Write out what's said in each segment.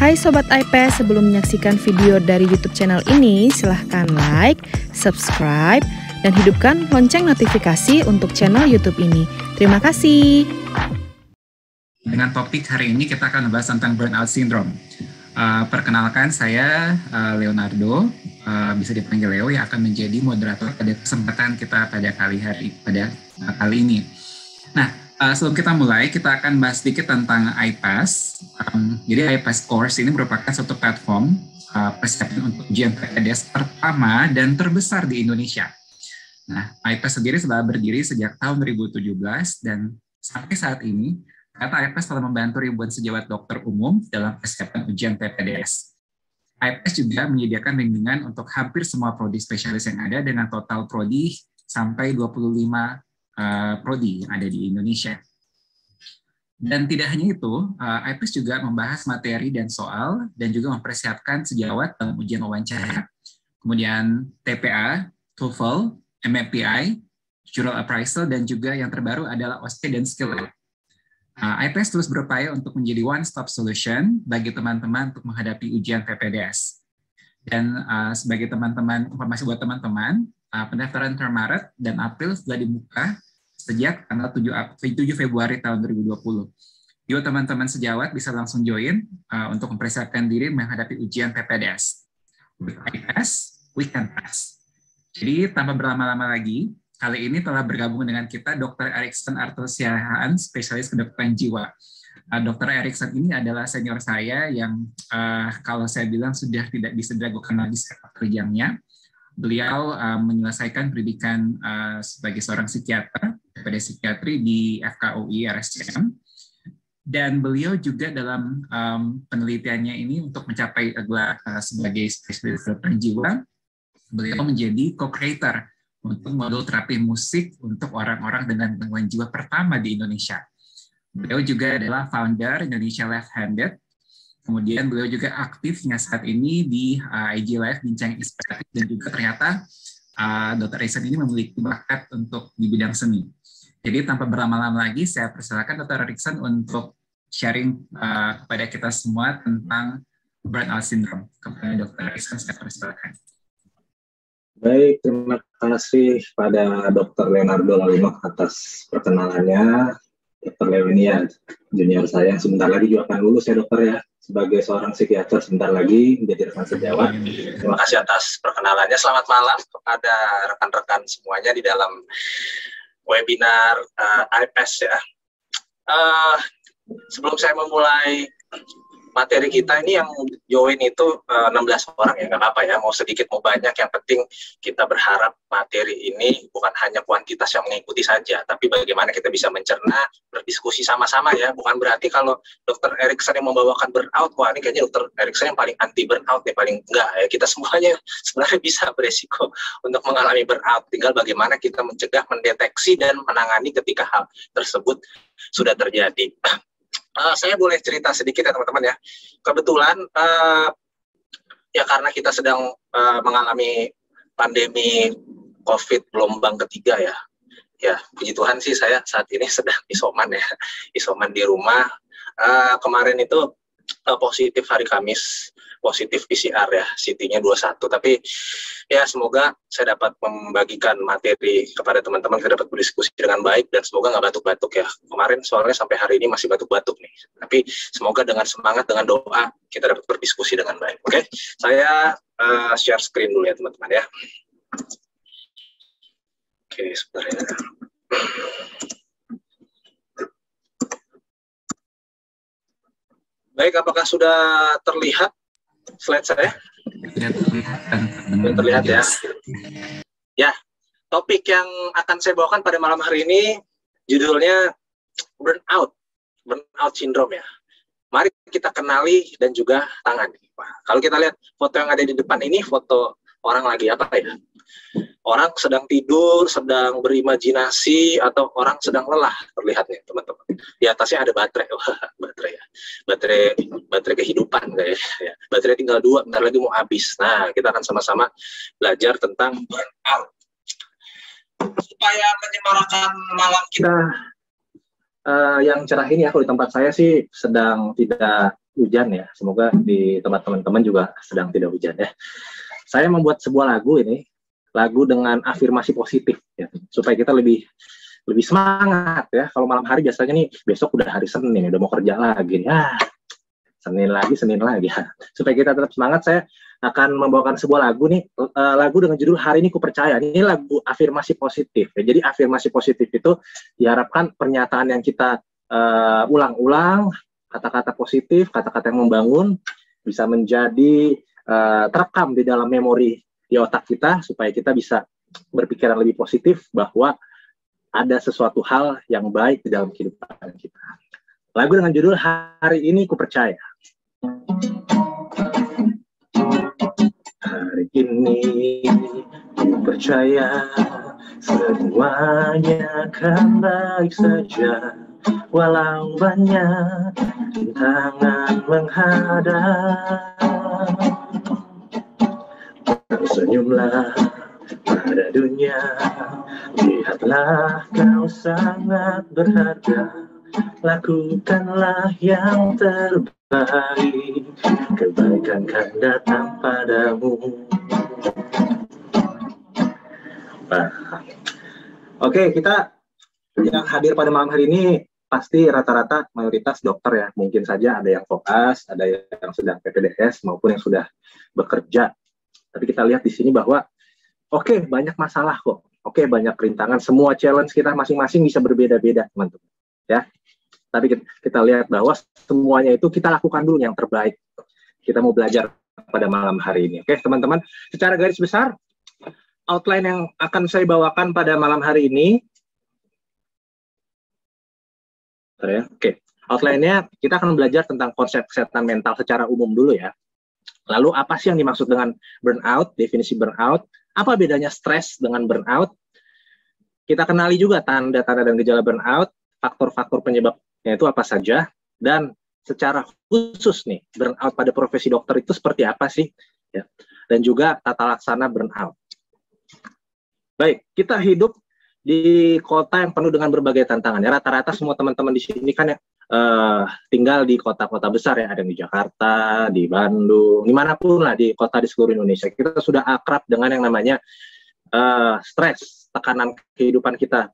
Hai Sobat iPes, sebelum menyaksikan video dari YouTube channel ini, silahkan like, subscribe, dan hidupkan lonceng notifikasi untuk channel YouTube ini. Terima kasih. Dengan topik hari ini kita akan membahas tentang burnout syndrome. Perkenalkan saya Leonardo, bisa dipanggil Leo, yang akan menjadi moderator pada kesempatan kita pada kali ini. Nah, sebelum kita mulai, kita akan bahas sedikit tentang iPass. Jadi iPass Course ini merupakan suatu platform persiapan untuk ujian PPDS pertama dan terbesar di Indonesia. Nah, iPass sendiri sudah berdiri sejak tahun 2017 dan sampai saat ini, iPass telah membantu ribuan sejawat dokter umum dalam persiapan ujian PPDS. iPass juga menyediakan bimbingan untuk hampir semua prodi spesialis yang ada dengan total prodi sampai 25 prodi yang ada di Indonesia. Dan tidak hanya itu, iPass juga membahas materi dan soal dan juga mempersiapkan sejawat dalam ujian wawancara. Kemudian TPA, TOEFL, MMPI, Jurnal Appraisal, dan juga yang terbaru adalah OSCE dan Skill. iPass terus berupaya untuk menjadi one-stop solution bagi teman-teman untuk menghadapi ujian PPDS. Dan sebagai teman-teman, informasi buat teman-teman, pendaftaran Maret dan April sudah dibuka sejak tanggal 7 Februari tahun 2020. Yuk teman-teman sejawat bisa langsung join untuk mempersiapkan diri menghadapi ujian PPDS. With iPass, we can pass. Jadi tanpa berlama-lama lagi, kali ini telah bergabung dengan kita Dr. Erikson Artosiahaan, spesialis kedokteran jiwa. Dr. Erikson ini adalah senior saya yang kalau saya bilang sudah tidak bisa diragukan lagi sepak terjangnya. Beliau menyelesaikan pendidikan sebagai seorang psikiater pada psikiatri di FKUI RSCM. Dan beliau juga dalam penelitiannya ini untuk mencapai gelar sebagai spesialis kedokteran jiwa, beliau menjadi co-creator untuk modul terapi musik untuk orang-orang dengan gangguan jiwa pertama di Indonesia. Beliau juga adalah founder Indonesia Left-Handed. Kemudian beliau juga aktif hingga saat ini di IG Live Bincang Inspiratif, dan juga ternyata Dr. Erikson ini memiliki bakat untuk di bidang seni. Jadi tanpa berlama-lama lagi, saya persilakan Dr. Erikson untuk sharing kepada kita semua tentang burnout syndrome. Kepada Dr. Erikson, saya persilakan. Baik, terima kasih pada Dr. Leonardo Lalima atas perkenalannya. Dr. Leo ini ya junior saya, sebentar lagi juga akan lulus ya dokter ya, sebagai seorang psikiater sebentar lagi menjadi rekan sejawat. Terima kasih atas perkenalannya. Selamat malam kepada rekan-rekan semuanya di dalam webinar iPass ya. Sebelum saya memulai materi kita ini, yang join itu 16 orang ya, nggak apa-apa ya, mau sedikit mau banyak, yang penting kita berharap materi ini bukan hanya kuantitas yang mengikuti saja, tapi bagaimana kita bisa mencerna, berdiskusi sama-sama ya. Bukan berarti kalau Dr. Erikson yang membawakan burnout, wah ini kayaknya Dr. Erikson yang paling anti burnout nih, paling enggak ya. Kita semuanya sebenarnya bisa beresiko untuk mengalami burnout, tinggal bagaimana kita mencegah, mendeteksi, dan menangani ketika hal tersebut sudah terjadi. Saya boleh cerita sedikit ya teman-teman ya. Kebetulan ya karena kita sedang mengalami pandemi COVID gelombang ketiga ya. Ya puji Tuhan sih saya saat ini sedang isoman ya. Isoman di rumah. Kemarin itu positif hari Kamis, positif PCR ya, CT-nya 21. Tapi ya semoga saya dapat membagikan materi kepada teman-teman, saya dapat berdiskusi dengan baik, dan semoga nggak batuk-batuk ya. Kemarin soalnya sampai hari ini masih batuk-batuk nih. Tapi semoga dengan semangat, dengan doa, kita dapat berdiskusi dengan baik. Oke, saya share screen dulu ya teman-teman ya. Oke, sebentar ya. Baik, apakah sudah terlihat slide saya? Sudah terlihat ya. Ya, topik yang akan saya bawakan pada malam hari ini judulnya burnout syndrome ya. Mari kita kenali dan juga tangani. Kalau kita lihat foto yang ada di depan ini, foto orang lagi apa ya? Orang sedang tidur, sedang berimajinasi, atau orang sedang lelah terlihatnya teman-teman. Di atasnya ada baterai, wah baterai ya, baterai kehidupan kayak ya. Baterai tinggal 2, bentar lagi mau habis. Nah, kita akan sama-sama belajar tentang burnout. Supaya menyemarakan malam kita yang cerah ini ya, kalau di tempat saya sih sedang tidak hujan ya. Semoga di tempat teman-teman juga sedang tidak hujan ya. Saya membuat sebuah lagu ini, lagu dengan afirmasi positif ya, supaya kita lebih semangat ya. Kalau malam hari biasanya nih, besok udah hari Senin, udah mau kerja lagi nih. Senin lagi ya. Supaya kita tetap semangat, saya akan membawakan sebuah lagu nih, lagu dengan judul Hari Ini Ku Percaya. Ini lagu afirmasi positif ya. Jadi afirmasi positif itu diharapkan pernyataan yang kita ulang-ulang, kata-kata positif, kata-kata yang membangun, bisa menjadi terekam di dalam memori di otak kita, supaya kita bisa berpikiran lebih positif bahwa ada sesuatu hal yang baik di dalam kehidupan kita. Lagu dengan judul Hari Ini Ku Percaya. Hari ini ku percaya semuanya akan baik saja, walau banyak rintangan menghadap. Tersenyumlah pada dunia, lihatlah kau sangat berharga. Lakukanlah yang terbaik, kebaikan kan datang padamu. Oke, kita yang hadir pada malam hari ini pasti rata-rata mayoritas dokter ya. Mungkin saja ada yang koas, ada yang sedang PPDS maupun yang sudah bekerja. Tapi kita lihat di sini bahwa oke, banyak masalah kok. Oke, banyak rintangan. Semua challenge kita masing-masing bisa berbeda-beda, teman-teman. Ya. Tapi kita lihat bahwa semuanya itu kita lakukan dulu yang terbaik. Kita mau belajar pada malam hari ini. Oke, teman-teman. Secara garis besar, outline yang akan saya bawakan pada malam hari ini. Oke, outline-nya kita akan belajar tentang konsep kesehatan mental secara umum dulu ya. Lalu apa sih yang dimaksud dengan burnout, definisi burnout, apa bedanya stres dengan burnout, kita kenali juga tanda-tanda dan gejala burnout, faktor-faktor penyebabnya itu apa saja, dan secara khusus nih, burnout pada profesi dokter itu seperti apa sih, ya, dan juga tata laksana burnout. Baik, kita hidup di kota yang penuh dengan berbagai tantangan. Ya, rata-rata semua teman-teman di sini kan ya, tinggal di kota-kota besar ya, ada di Jakarta, di Bandung, dimanapun lah di kota di seluruh Indonesia. Kita sudah akrab dengan yang namanya stres, tekanan kehidupan kita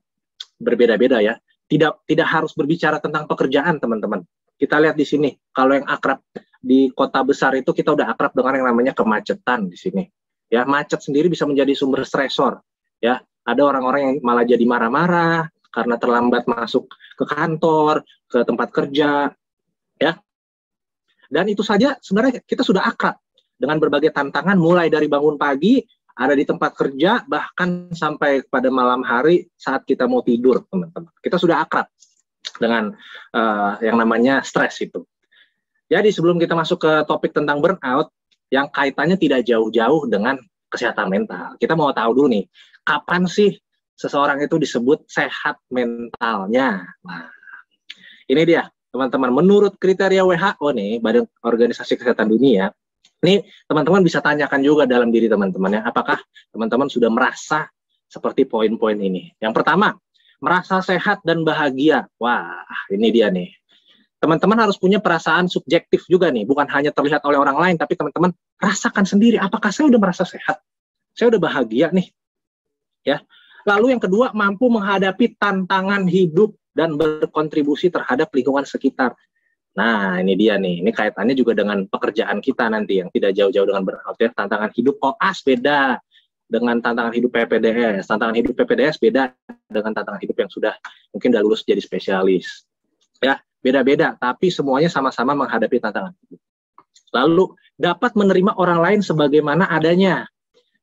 berbeda-beda ya. Tidak harus berbicara tentang pekerjaan, teman-teman. Kita lihat di sini, kalau yang akrab di kota besar itu kita udah akrab dengan yang namanya kemacetan di sini. Ya, macet sendiri bisa menjadi sumber stresor. Ya, ada orang-orang yang malah jadi marah-marah karena terlambat masuk ke kantor, ke tempat kerja, ya. Dan itu saja sebenarnya kita sudah akrab dengan berbagai tantangan, mulai dari bangun pagi, ada di tempat kerja, bahkan sampai pada malam hari saat kita mau tidur, teman-teman. Kita sudah akrab dengan yang namanya stres itu. Jadi sebelum kita masuk ke topik tentang burnout, yang kaitannya tidak jauh-jauh dengan kesehatan mental, kita mau tahu dulu nih, kapan sih seseorang itu disebut sehat mentalnya? Nah, ini dia, teman-teman. Menurut kriteria WHO nih, Badan Organisasi Kesehatan Dunia, ini teman-teman bisa tanyakan juga dalam diri teman-teman ya, apakah teman-teman sudah merasa seperti poin-poin ini. Yang pertama, merasa sehat dan bahagia. Wah, ini dia nih. Teman-teman harus punya perasaan subjektif juga nih, bukan hanya terlihat oleh orang lain, tapi teman-teman rasakan sendiri, apakah saya udah merasa sehat? Saya udah bahagia nih. Ya. Lalu yang kedua, mampu menghadapi tantangan hidup dan berkontribusi terhadap lingkungan sekitar. Nah, ini dia nih. Ini kaitannya juga dengan pekerjaan kita nanti yang tidak jauh-jauh dengan burnout ya. Tantangan hidup koas beda dengan tantangan hidup PPDS. Tantangan hidup PPDS beda dengan tantangan hidup yang sudah mungkin udah lulus jadi spesialis. Ya, beda-beda, tapi semuanya sama-sama menghadapi tantangan hidup. Lalu dapat menerima orang lain sebagaimana adanya.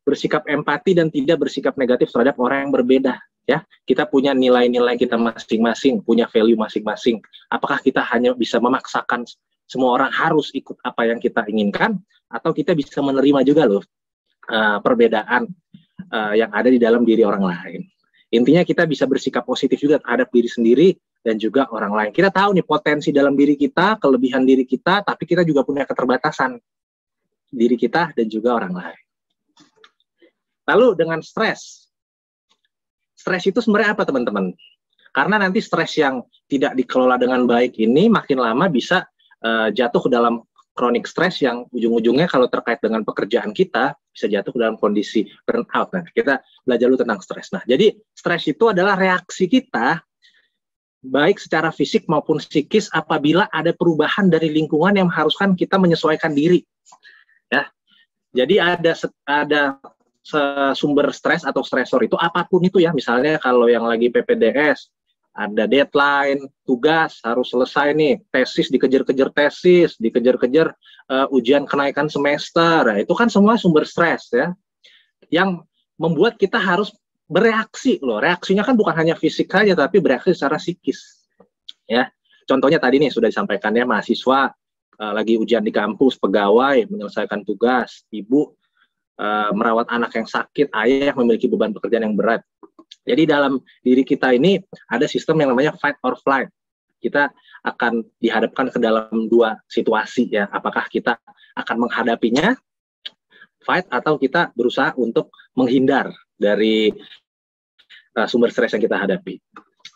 Bersikap empati dan tidak bersikap negatif terhadap orang yang berbeda. Ya, kita punya nilai-nilai kita masing-masing, punya value masing-masing. Apakah kita hanya bisa memaksakan semua orang harus ikut apa yang kita inginkan, atau kita bisa menerima juga loh perbedaan yang ada di dalam diri orang lain. Intinya kita bisa bersikap positif juga terhadap diri sendiri dan juga orang lain. Kita tahu nih potensi dalam diri kita, kelebihan diri kita, tapi kita juga punya keterbatasan diri kita dan juga orang lain. Lalu dengan stres. Stres itu sebenarnya apa, teman-teman? Karena nanti stres yang tidak dikelola dengan baik ini makin lama bisa jatuh ke dalam chronic stress yang ujung-ujungnya kalau terkait dengan pekerjaan kita bisa jatuh ke dalam kondisi burnout. Nah, kita belajar dulu tentang stres. Nah, jadi stres itu adalah reaksi kita baik secara fisik maupun psikis apabila ada perubahan dari lingkungan yang mengharuskan kita menyesuaikan diri. Ya. Jadi ada sumber stres atau stresor itu apapun itu ya. Misalnya kalau yang lagi PPDS ada deadline, tugas harus selesai nih, tesis dikejar-kejar tesis, dikejar-kejar ujian kenaikan semester. Nah, itu kan semua sumber stres ya, yang membuat kita harus bereaksi loh. Reaksinya kan bukan hanya fisik saja, tapi bereaksi secara psikis. Ya, contohnya tadi nih sudah disampaikan ya, mahasiswa lagi ujian di kampus, pegawai menyelesaikan tugas, ibu merawat anak yang sakit, ayah memiliki beban pekerjaan yang berat. Jadi dalam diri kita ini ada sistem yang namanya fight or flight. Kita akan dihadapkan ke dalam dua situasi ya. Apakah kita akan menghadapinya, fight, atau kita berusaha untuk menghindar dari sumber stres yang kita hadapi,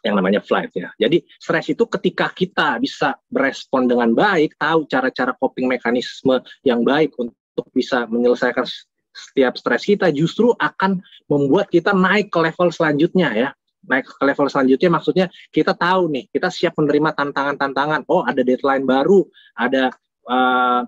yang namanya flight ya. Jadi stres itu ketika kita bisa berespon dengan baik, tahu cara-cara coping mekanisme yang baik untuk bisa menyelesaikan setiap stres kita, justru akan membuat kita naik ke level selanjutnya ya. Naik ke level selanjutnya maksudnya kita tahu nih, kita siap menerima tantangan-tantangan. Oh, ada deadline baru, ada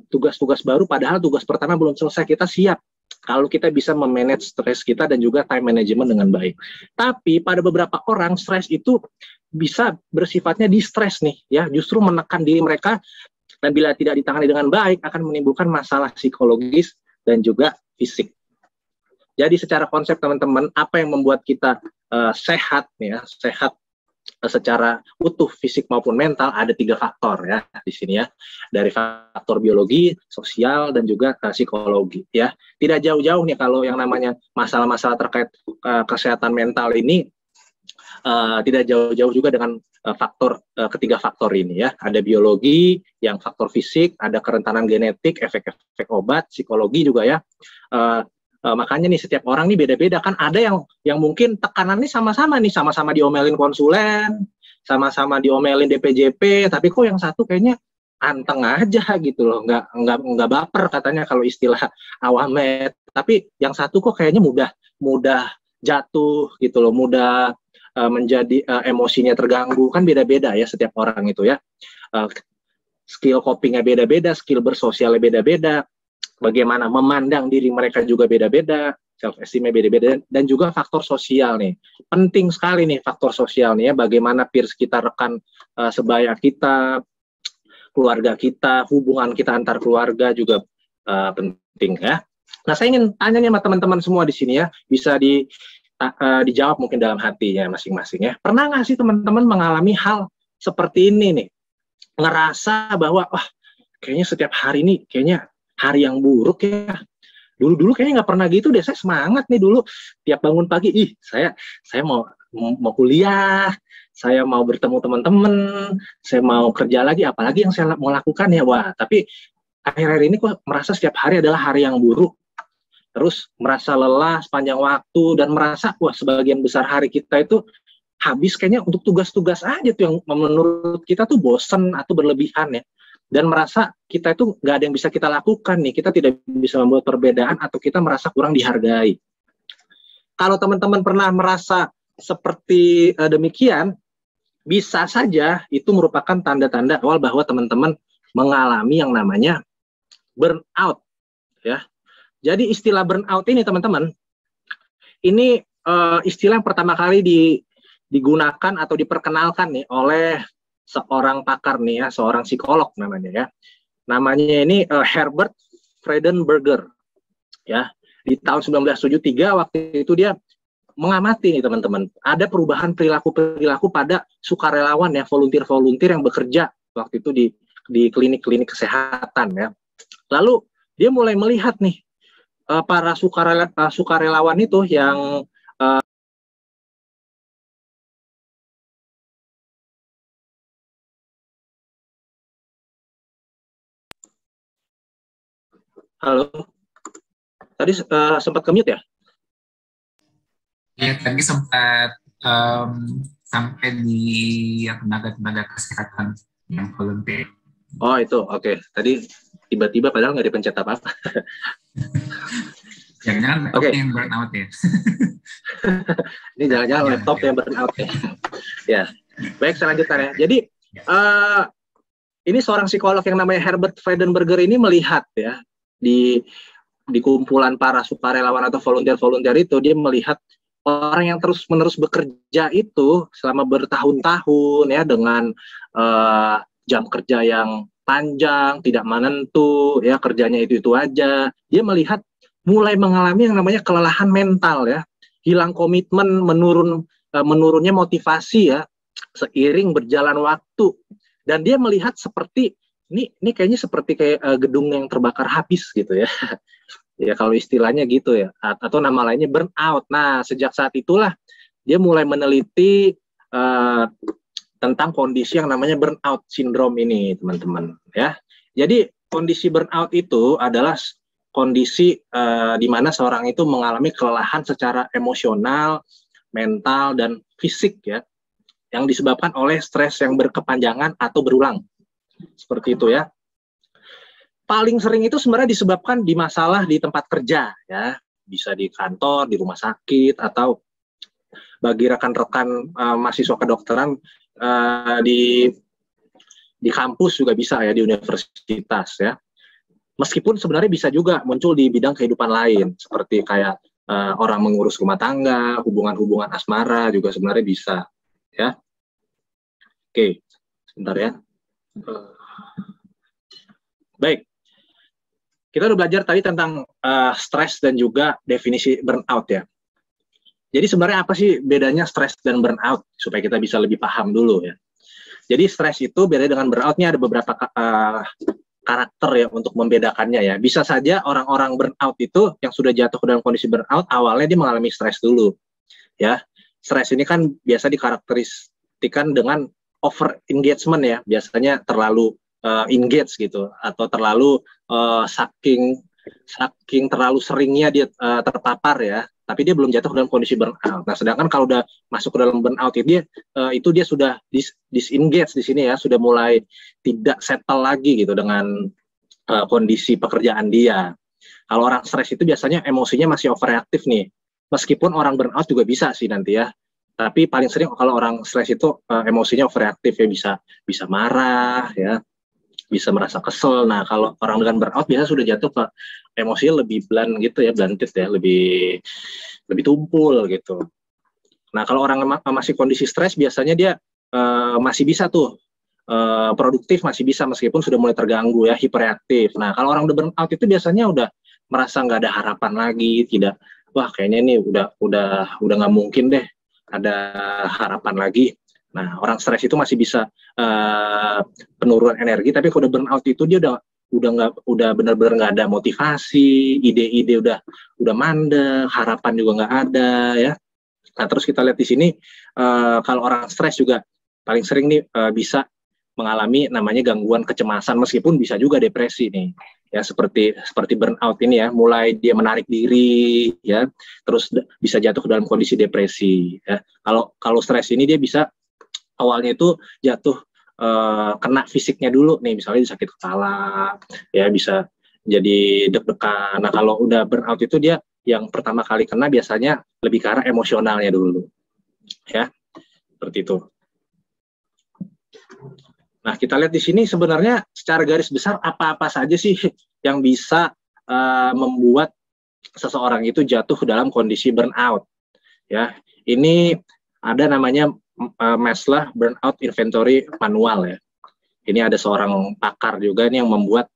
tugas-tugas baru, padahal tugas pertama belum selesai, kita siap. Kalau kita bisa memanage stres kita dan juga time management dengan baik. Tapi pada beberapa orang stres itu bisa bersifatnya di-stres nih ya, justru menekan diri mereka, dan bila tidak ditangani dengan baik akan menimbulkan masalah psikologis dan juga fisik. Jadi secara konsep teman-teman, apa yang membuat kita sehat ya, sehat secara utuh fisik maupun mental, ada 3 faktor ya di sini ya. Dari faktor biologi, sosial, dan juga psikologi ya. Tidak jauh-jauh nih kalau yang namanya masalah-masalah terkait kesehatan mental ini tidak jauh-jauh juga dengan ketiga faktor ini ya. Ada biologi, yang faktor fisik, ada kerentanan genetik, efek-efek obat, psikologi juga ya. Makanya nih setiap orang nih beda-beda kan. Ada yang mungkin tekanannya sama-sama nih, sama-sama diomelin konsulen, sama-sama diomelin DPJP, tapi kok yang satu kayaknya anteng aja gitu loh, nggak baper katanya kalau istilah awamet. Tapi yang satu kok kayaknya mudah jatuh gitu loh, mudah menjadi emosinya terganggu. Kan beda-beda ya setiap orang itu ya. Skill copingnya beda-beda, skill bersosialnya beda-beda, bagaimana memandang diri mereka juga beda-beda, self esteemnya beda-beda, dan juga faktor sosial nih. Penting sekali nih faktor sosial nih ya, bagaimana peers kita, rekan sebaya kita, keluarga kita, hubungan kita antar keluarga juga penting ya. Nah, saya ingin tanya nih sama teman-teman semua di sini ya, bisa dijawab mungkin dalam hatinya masing-masing ya. Pernah nggak sih teman-teman mengalami hal seperti ini nih? Ngerasa bahwa, wah kayaknya setiap hari ini kayaknya hari yang buruk ya. Dulu kayaknya nggak pernah gitu deh, saya semangat nih dulu. Tiap bangun pagi, saya mau kuliah, saya mau bertemu teman-teman, saya mau kerja lagi, apalagi yang saya mau lakukan ya. Wah, tapi akhir-akhir ini kok merasa setiap hari adalah hari yang buruk. Terus merasa lelah sepanjang waktu, dan merasa wah sebagian besar hari kita itu habis kayaknya untuk tugas-tugas aja tuh yang menurut kita tuh bosen atau berlebihan ya. Dan merasa kita itu nggak ada yang bisa kita lakukan nih, kita tidak bisa membuat perbedaan, atau kita merasa kurang dihargai. Kalau teman-teman pernah merasa seperti demikian, bisa saja itu merupakan tanda-tanda awal bahwa teman-teman mengalami yang namanya burnout ya. Jadi istilah burnout ini teman-teman, ini istilah yang pertama kali digunakan atau diperkenalkan nih oleh seorang pakar nih ya, seorang psikolog namanya ya. Namanya ini Herbert Freudenberger ya. Di tahun 1973 waktu itu dia mengamati nih teman-teman, ada perubahan perilaku pada sukarelawan ya, volunteer yang bekerja waktu itu di klinik-klinik kesehatan ya. Lalu dia mulai melihat nih para sukarelawan itu yang halo, tadi sempat ke-mute ya? Ya, tadi sempat sampai di tenaga-tenaga kesehatan yang volunteer. Oh itu, oke. Tadi tiba-tiba padahal nggak dipencet apa-apa. Jangan-jangan laptop yang burnout ya. Ini jangan-jangan laptop yang burnout ya. Ya, baik saya lanjutkan ya. Jadi ini seorang psikolog yang namanya Herbert Freudenberger ini melihat ya di kumpulan para sukarelawan atau volunteer itu, dia melihat orang yang terus-menerus bekerja itu selama bertahun-tahun ya dengan jam kerja yang panjang, tidak menentu, ya kerjanya itu aja. Dia melihat mulai mengalami yang namanya kelelahan mental ya, hilang komitmen, menurunnya motivasi ya, seiring berjalan waktu. Dan dia melihat seperti ini kayaknya seperti gedung yang terbakar habis gitu ya. Ya kalau istilahnya gitu ya, atau nama lainnya burnout. Nah, sejak saat itulah dia mulai meneliti tentang kondisi yang namanya burnout syndrome ini, teman-teman ya. Jadi kondisi burnout itu adalah kondisi di mana seorang itu mengalami kelelahan secara emosional, mental dan fisik ya, yang disebabkan oleh stres yang berkepanjangan atau berulang. Seperti itu ya. Paling sering itu sebenarnya disebabkan di masalah di tempat kerja ya, bisa di kantor, di rumah sakit, atau bagi rekan-rekan mahasiswa kedokteran di kampus juga bisa ya, di universitas ya. Meskipun sebenarnya bisa juga muncul di bidang kehidupan lain, seperti kayak orang mengurus rumah tangga, hubungan-hubungan asmara juga sebenarnya bisa ya. Oke, sebentar ya. Baik. Kita udah belajar tadi tentang stres dan juga definisi burnout ya. Jadi sebenarnya apa sih bedanya stres dan burnout, supaya kita bisa lebih paham dulu ya. Jadi stres itu beda dengan burnout-nya, ada beberapa karakter ya untuk membedakannya ya. Bisa saja orang-orang burnout itu yang sudah jatuh ke dalam kondisi burnout, awalnya dia mengalami stres dulu ya. Stres ini kan biasa dikarakteristikan dengan over engagement ya, biasanya terlalu engage gitu, atau terlalu saking terlalu seringnya dia terpapar ya, tapi dia belum jatuh ke dalam kondisi burnout. Nah, sedangkan kalau udah masuk ke dalam burnout itu dia sudah disengage di sini ya, sudah mulai tidak settle lagi gitu dengan kondisi pekerjaan dia. Kalau orang stres itu biasanya emosinya masih overreaktif nih. Meskipun orang burnout juga bisa sih nanti ya. Tapi paling sering kalau orang stres itu emosinya overreaktif ya, bisa marah ya, bisa merasa kesel. Nah, kalau orang dengan burnout biasanya sudah jatuh ke emosinya lebih blunt gitu ya, blunted ya, lebih tumpul gitu. Nah, kalau orang masih kondisi stres biasanya dia masih bisa tuh produktif, masih bisa meskipun sudah mulai terganggu ya, hiperaktif. Nah, kalau orang udah burnout itu biasanya udah merasa nggak ada harapan lagi, tidak, wah kayaknya ini udah nggak mungkin deh ada harapan lagi. Nah, orang stres itu masih bisa penurunan energi, tapi kalau udah burnout itu dia udah benar-benar nggak ada motivasi, ide-ide udah mandek, harapan juga nggak ada ya. Nah, terus kita lihat di sini kalau orang stres juga paling sering nih bisa mengalami namanya gangguan kecemasan, meskipun bisa juga depresi nih ya, seperti burnout ini ya, mulai dia menarik diri ya, terus bisa jatuh ke dalam kondisi depresi ya. Kalau stres ini dia bisa awalnya itu jatuh kena fisiknya dulu nih, misalnya sakit kepala ya, bisa jadi deg-degan. Nah, kalau udah burnout itu dia yang pertama kali kena biasanya lebih ke arah emosionalnya dulu ya, seperti itu. Nah, kita lihat di sini sebenarnya secara garis besar apa-apa saja sih yang bisa membuat seseorang itu jatuh ke dalam kondisi burnout ya. Ini ada namanya Maslow Burnout Inventory Manual ya. Ini ada seorang pakar juga nih yang membuat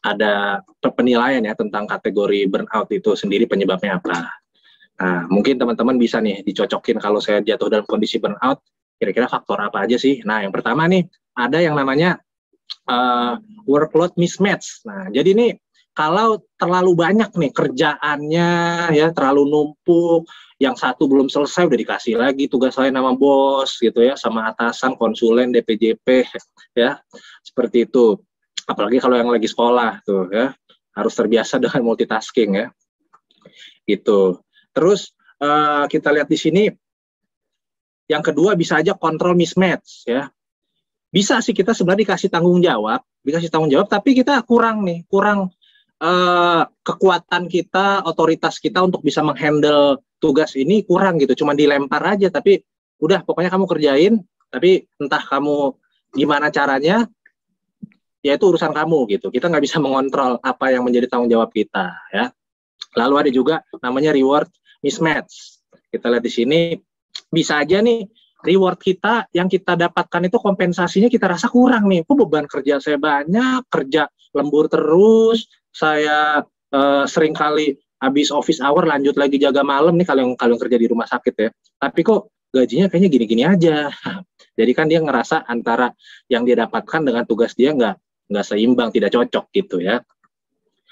ada penilaian ya tentang kategori burnout itu sendiri, penyebabnya apa. Nah, mungkin teman-teman bisa nih dicocokin, kalau saya jatuh dalam kondisi burnout, kira-kira faktor apa aja sih? Nah, yang pertama nih ada yang namanya workload mismatch. Nah, jadi nih kalau terlalu banyak nih kerjaannya ya, terlalu numpuk, yang satu belum selesai udah dikasih lagi tugas lain sama bos gitu ya, sama atasan, konsulen, DPJP ya, seperti itu. Apalagi kalau yang lagi sekolah tuh ya, harus terbiasa dengan multitasking ya, gitu. Terus kita lihat di sini, yang kedua bisa aja kontrol mismatch ya. bisa sih kita sebenarnya dikasih tanggung jawab, tapi kita kurang kekuatan kita, otoritas kita untuk bisa menghandle tugas ini kurang gitu, cuma dilempar aja, tapi udah pokoknya kamu kerjain, tapi entah kamu gimana caranya, ya itu urusan kamu gitu. Kita nggak bisa mengontrol apa yang menjadi tanggung jawab kita, ya. Lalu ada juga namanya reward mismatch. Kita lihat di sini, bisa aja nih reward kita yang kita dapatkan itu kompensasinya kita rasa kurang nih. Kok beban kerja saya banyak, kerja lembur terus, saya sering kali habis office hour lanjut lagi jaga malam nih kalau yang kerja di rumah sakit ya. Tapi kok gajinya kayaknya gini-gini aja. Jadi kan dia ngerasa antara yang dia dapatkan dengan tugas dia nggak seimbang, tidak cocok gitu ya.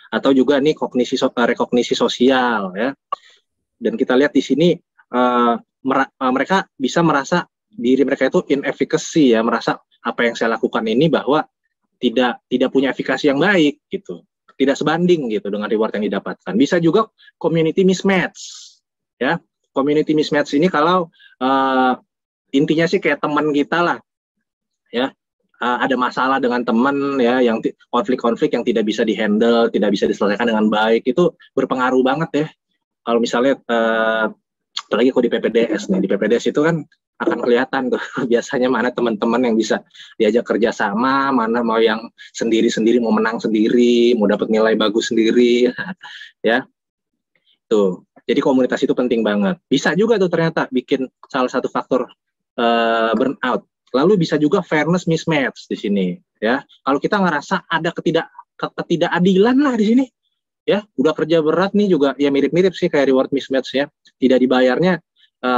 Atau juga nih rekognisi sosial ya. Dan kita lihat di sini mereka bisa merasa diri mereka itu inefficacy ya, merasa apa yang saya lakukan ini bahwa tidak punya efikasi yang baik gitu, tidak sebanding gitu dengan reward yang didapatkan. Bisa juga community mismatch ya. Community mismatch ini kalau intinya sih kayak teman kita lah ya, ada masalah dengan teman ya, yang konflik-konflik yang tidak bisa dihandle, tidak bisa diselesaikan dengan baik, itu berpengaruh banget ya. Kalau misalnya apalagi kok di PPDS nih, di PPDS itu kan akan kelihatan tuh biasanya mana teman-teman yang bisa diajak kerjasama, mana mau yang sendiri-sendiri, mau menang sendiri, mau dapat nilai bagus sendiri ya. Tuh, jadi komunitas itu penting banget. Bisa juga tuh ternyata bikin salah satu faktor burnout. Lalu bisa juga fairness mismatch di sini ya. Kalau kita ngerasa ada ketidakadilan lah di sini ya, udah kerja berat nih juga ya, mirip-mirip sih kayak reward mismatch ya, tidak dibayarnya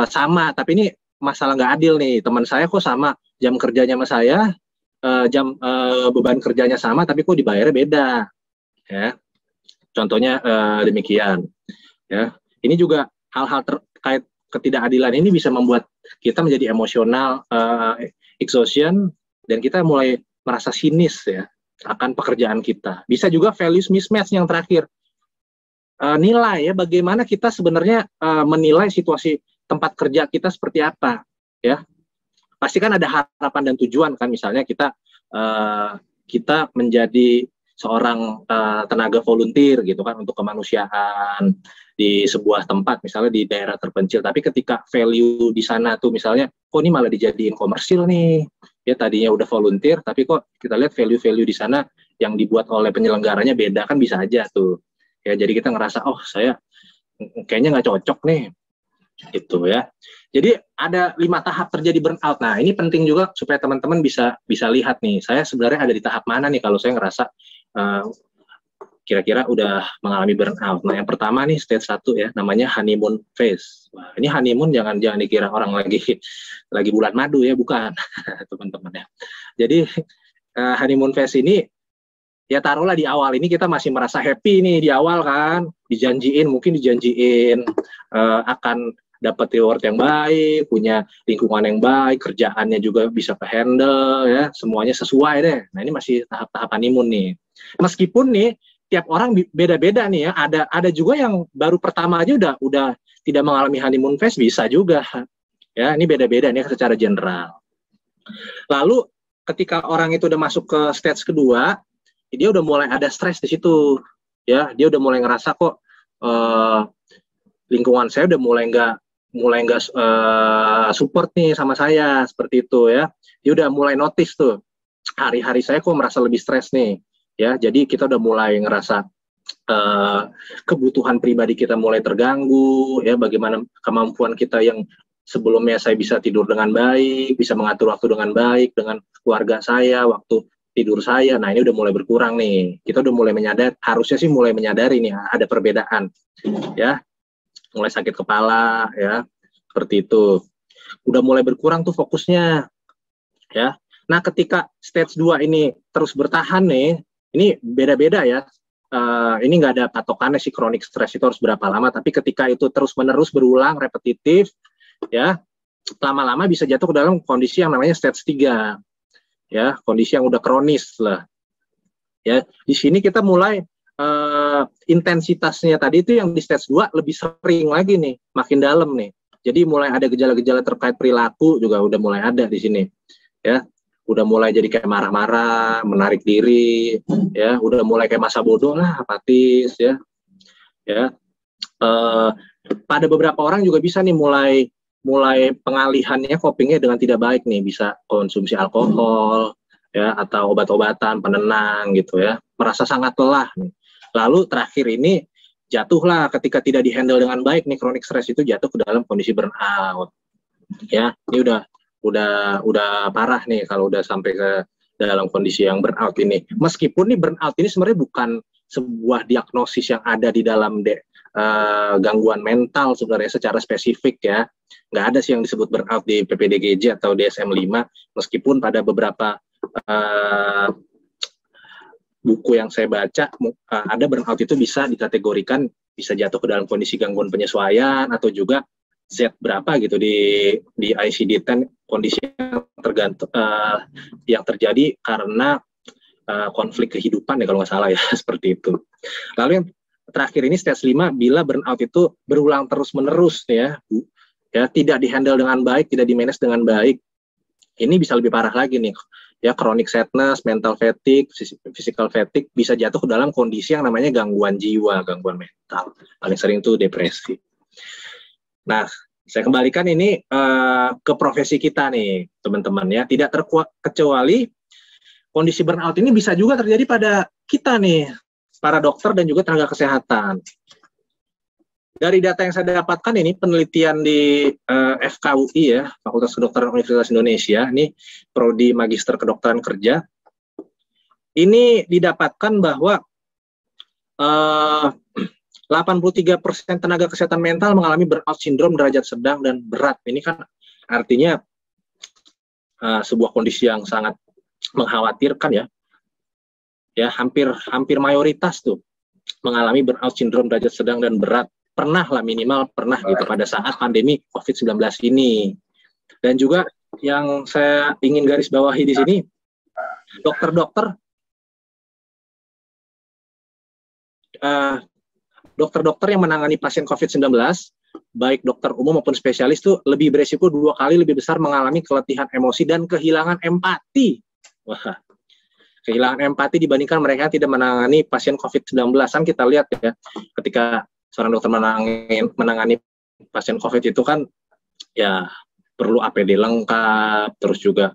sama, tapi ini masalah nggak adil nih, teman saya kok sama jam kerjanya sama saya, beban kerjanya sama, tapi kok dibayarnya beda ya. Contohnya demikian ya. Ini juga hal-hal terkait ketidakadilan ini bisa membuat kita menjadi emosional exhaustion, dan kita mulai merasa sinis ya akan pekerjaan kita. Bisa juga values mismatch yang terakhir. Nilai ya, bagaimana kita sebenarnya menilai situasi tempat kerja kita seperti apa ya. Pasti kan ada harapan dan tujuan kan, misalnya kita menjadi seorang tenaga volunteer gitu kan untuk kemanusiaan di sebuah tempat, misalnya di daerah terpencil, tapi ketika value di sana tuh misalnya kok ini malah dijadiin komersil nih ya, tadinya udah volunteer tapi kok kita lihat value-value di sana yang dibuat oleh penyelenggaranya beda, kan bisa aja tuh ya. Jadi kita ngerasa oh saya kayaknya nggak cocok nih gitu ya. Jadi ada 5 tahap terjadi burnout. Nah ini penting juga supaya teman-teman bisa lihat nih, saya sebenarnya ada di tahap mana nih kalau saya ngerasa kira-kira udah mengalami burnout. Nah yang pertama nih stage 1 ya, namanya honeymoon phase. Wah, ini honeymoon jangan dikira orang lagi bulan madu ya, bukan teman-teman ya. Jadi honeymoon phase ini ya taruhlah di awal ini kita masih merasa happy nih di awal kan, mungkin dijanjiin akan dapat reward yang baik, punya lingkungan yang baik, kerjaannya juga bisa ke-handle ya, semuanya sesuai deh. Nah ini masih tahap-tahap honeymoon nih. Meskipun nih tiap orang beda-beda nih ya, ada juga yang baru pertama aja udah tidak mengalami honeymoon phase, bisa juga ya. Ini beda-beda nih secara general. Lalu ketika orang itu udah masuk ke stage kedua, dia udah mulai ada stres di situ ya, dia udah mulai ngerasa kok lingkungan saya udah mulai nggak support nih sama saya, seperti itu ya. Dia udah mulai notice tuh, hari-hari saya kok merasa lebih stres nih ya. Jadi kita udah mulai ngerasa kebutuhan pribadi kita mulai terganggu ya, bagaimana kemampuan kita yang sebelumnya saya bisa tidur dengan baik, bisa mengatur waktu dengan baik dengan keluarga saya, waktu tidur saya, nah ini udah mulai berkurang nih. Kita udah mulai harusnya sih mulai menyadari nih ada perbedaan ya, mulai sakit kepala ya, seperti itu. Udah mulai berkurang tuh fokusnya ya. Nah ketika stage 2 ini terus bertahan nih, ini beda-beda ya, ini nggak ada patokannya sih chronic stress itu harus berapa lama, tapi ketika itu terus-menerus berulang, repetitif ya, lama-lama bisa jatuh ke dalam kondisi yang namanya stage 3 ya, kondisi yang udah kronis lah ya. Di sini kita mulai intensitasnya tadi itu yang di stage 2 lebih sering lagi nih, makin dalam nih. Jadi mulai ada gejala-gejala terkait perilaku juga udah mulai ada di sini ya. udah mulai jadi kayak marah-marah, menarik diri, ya, udah mulai kayak masa bodoh lah, apatis, ya. Pada beberapa orang juga bisa nih mulai pengalihannya copingnya dengan tidak baik nih, bisa konsumsi alkohol, ya, atau obat-obatan penenang gitu ya, merasa sangat lelah nih. Lalu terakhir ini jatuhlah ketika tidak dihandle dengan baik nih, chronic stress itu jatuh ke dalam kondisi burnout. Ya, ini udah parah nih kalau udah sampai ke dalam kondisi yang burnout ini. Meskipun nih burnout ini sebenarnya bukan sebuah diagnosis yang ada di dalam gangguan mental sebenarnya secara spesifik ya. Nggak ada sih yang disebut burnout di PPDGJ atau DSM-5, meskipun pada beberapa buku yang saya baca ada burnout itu bisa dikategorikan, bisa jatuh ke dalam kondisi gangguan penyesuaian atau juga Z berapa gitu di ICD-10, kondisi yang terjadi karena konflik kehidupan ya kalau nggak salah ya, seperti itu. Lalu yang terakhir ini stage 5, bila burnout itu berulang terus-menerus ya, tidak dihandle dengan baik, tidak di-manage dengan baik, ini bisa lebih parah lagi nih. Ya, chronic sadness, mental fatigue, physical fatigue, bisa jatuh ke dalam kondisi yang namanya gangguan jiwa, gangguan mental. Paling sering itu depresi. Nah, saya kembalikan ini ke profesi kita nih, teman-teman ya. Tidak terkecuali kondisi burnout ini bisa juga terjadi pada kita nih, para dokter dan juga tenaga kesehatan. Dari data yang saya dapatkan ini, penelitian di FKUI ya, Fakultas Kedokteran Universitas Indonesia, ini Prodi Magister Kedokteran Kerja, ini didapatkan bahwa 83% tenaga kesehatan mental mengalami burnout syndrome derajat sedang dan berat. Ini kan artinya sebuah kondisi yang sangat mengkhawatirkan ya. Ya, hampir mayoritas tuh mengalami burnout syndrome derajat sedang dan berat. Pernah lah, minimal pernah gitu pada saat pandemi COVID-19 ini. Dan juga yang saya ingin garis bawahi di sini, dokter-dokter yang menangani pasien COVID-19, baik dokter umum maupun spesialis, tuh lebih beresiko 2 kali lebih besar mengalami keletihan emosi dan kehilangan empati. Wah, kehilangan empati dibandingkan mereka yang tidak menangani pasien COVID-19. Kan kita lihat ya, ketika seorang dokter menangani pasien COVID itu kan ya perlu APD lengkap, terus juga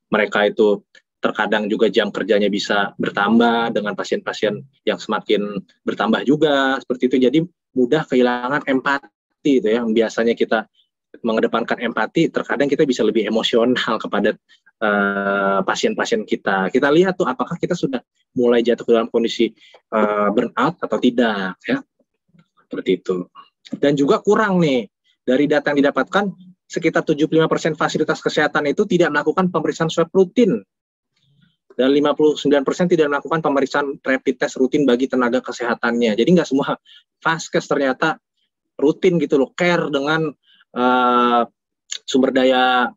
mereka itu terkadang juga jam kerjanya bisa bertambah dengan pasien-pasien yang semakin bertambah juga, seperti itu. Jadi mudah kehilangan empati itu ya, yang biasanya kita mengedepankan empati, terkadang kita bisa lebih emosional kepada pasien-pasien kita. Kita lihat tuh apakah kita sudah mulai jatuh ke dalam kondisi burnout atau tidak ya, seperti itu. Dan juga kurang nih, dari data yang didapatkan sekitar 75% fasilitas kesehatan itu tidak melakukan pemeriksaan swab rutin dan 59% tidak melakukan pemeriksaan rapid test rutin bagi tenaga kesehatannya. Jadi nggak semua vaskes ternyata rutin gitu loh, care dengan sumber daya